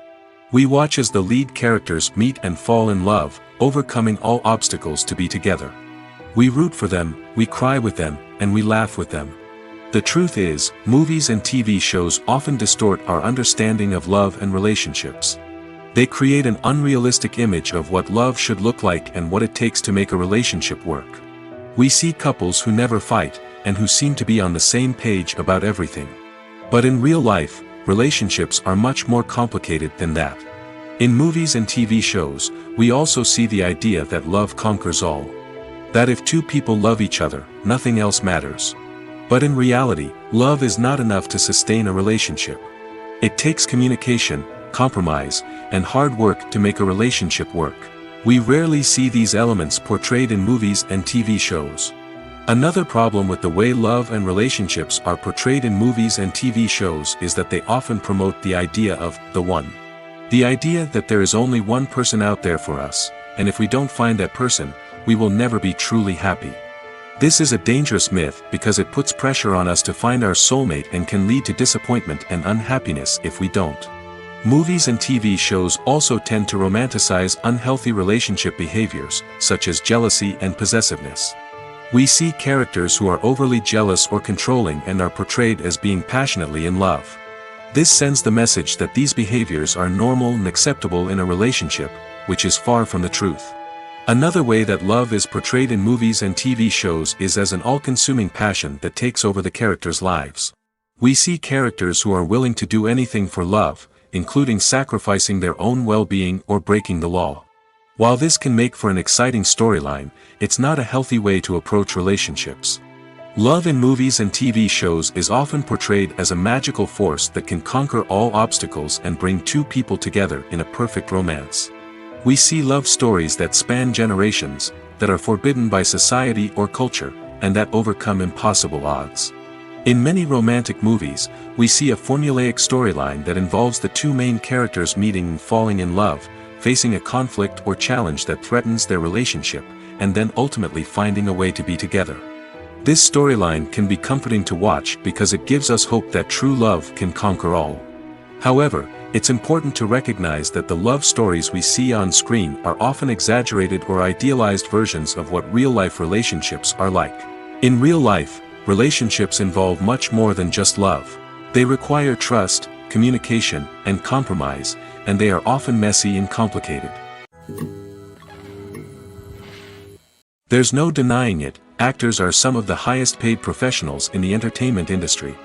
We watch as the lead characters meet and fall in love, overcoming all obstacles to be together. We root for them, we cry with them, and we laugh with them. The truth is, movies and TV shows often distort our understanding of love and relationships. They create an unrealistic image of what love should look like and what it takes to make a relationship work. We see couples who never fight, and who seem to be on the same page about everything. But in real life, relationships are much more complicated than that. In movies and TV shows, we also see the idea that love conquers all. That if two people love each other, nothing else matters. But in reality, love is not enough to sustain a relationship. It takes communication, compromise, and hard work to make a relationship work. We rarely see these elements portrayed in movies and TV shows. Another problem with the way love and relationships are portrayed in movies and TV shows is that they often promote the idea of the one. The idea that there is only one person out there for us, and if we don't find that person, we will never be truly happy. This is a dangerous myth because it puts pressure on us to find our soulmate and can lead to disappointment and unhappiness if we don't. Movies and TV shows also tend to romanticize unhealthy relationship behaviors, such as jealousy and possessiveness. We see characters who are overly jealous or controlling and are portrayed as being passionately in love. This sends the message that these behaviors are normal and acceptable in a relationship, which is far from the truth. Another way that love is portrayed in movies and TV shows is as an all-consuming passion that takes over the characters' lives. We see characters who are willing to do anything for love, including sacrificing their own well-being or breaking the law. While this can make for an exciting storyline, it's not a healthy way to approach relationships. Love in movies and TV shows is often portrayed as a magical force that can conquer all obstacles and bring two people together in a perfect romance. We see love stories that span generations, that are forbidden by society or culture, and that overcome impossible odds. In many romantic movies, we see a formulaic storyline that involves the two main characters meeting and falling in love, facing a conflict or challenge that threatens their relationship, and then ultimately finding a way to be together. This storyline can be comforting to watch because it gives us hope that true love can conquer all. However, it's important to recognize that the love stories we see on screen are often exaggerated or idealized versions of what real-life relationships are like. In real life, relationships involve much more than just love. They require trust, communication, and compromise, and they are often messy and complicated. There's no denying it, actors are some of the highest paid professionals in the entertainment industry.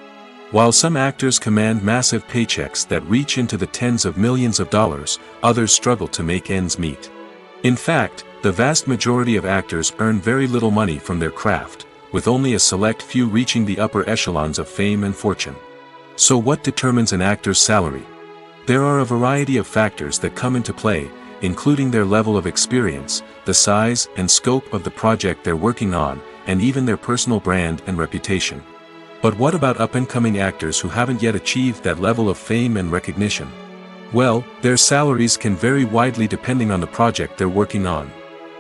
While some actors command massive paychecks that reach into the tens of millions of dollars, others struggle to make ends meet. In fact, the vast majority of actors earn very little money from their craft, with only a select few reaching the upper echelons of fame and fortune. So what determines an actor's salary? There are a variety of factors that come into play, including their level of experience, the size and scope of the project they're working on, and even their personal brand and reputation. But what about up-and-coming actors who haven't yet achieved that level of fame and recognition? Well, their salaries can vary widely depending on the project they're working on.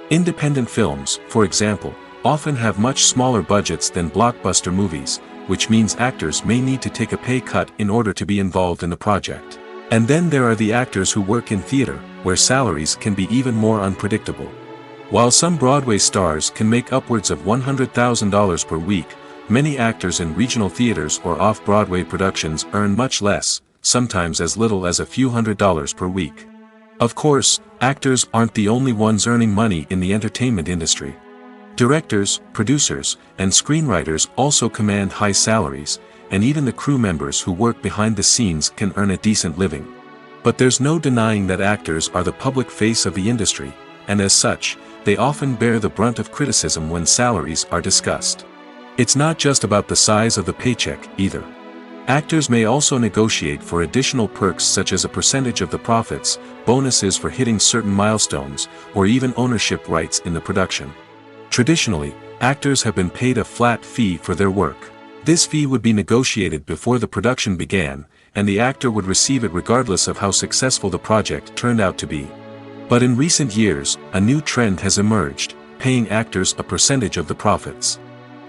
Independent films, for example, often have much smaller budgets than blockbuster movies, which means actors may need to take a pay cut in order to be involved in the project. And then there are the actors who work in theater, where salaries can be even more unpredictable. While some Broadway stars can make upwards of $100,000 per week, many actors in regional theaters or off-Broadway productions earn much less, sometimes as little as a few $100s per week. Of course, actors aren't the only ones earning money in the entertainment industry. Directors, producers, and screenwriters also command high salaries, and even the crew members who work behind the scenes can earn a decent living. But there's no denying that actors are the public face of the industry, and as such, they often bear the brunt of criticism when salaries are discussed. It's not just about the size of the paycheck, either. Actors may also negotiate for additional perks such as a percentage of the profits, bonuses for hitting certain milestones, or even ownership rights in the production. Traditionally, actors have been paid a flat fee for their work. This fee would be negotiated before the production began, and the actor would receive it regardless of how successful the project turned out to be. But in recent years, a new trend has emerged. paying actors a percentage of the profits.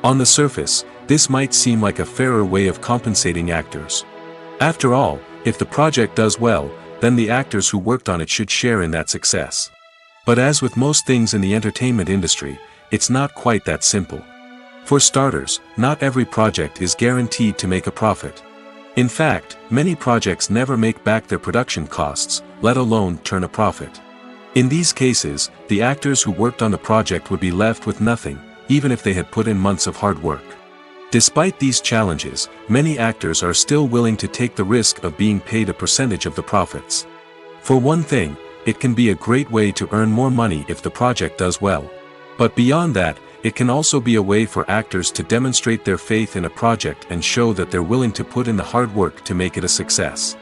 On the surface, this might seem like a fairer way of compensating actors. After all, if the project does well, then the actors who worked on it should share in that success. But as with most things in the entertainment industry, it's not quite that simple. For starters, not every project is guaranteed to make a profit. In fact, many projects never make back their production costs, let alone turn a profit. In these cases, the actors who worked on the project would be left with nothing, even if they had put in months of hard work. Despite these challenges, many actors are still willing to take the risk of being paid a percentage of the profits. For one thing, it can be a great way to earn more money if the project does well. But beyond that, it can also be a way for actors to demonstrate their faith in a project and show that they're willing to put in the hard work to make it a success.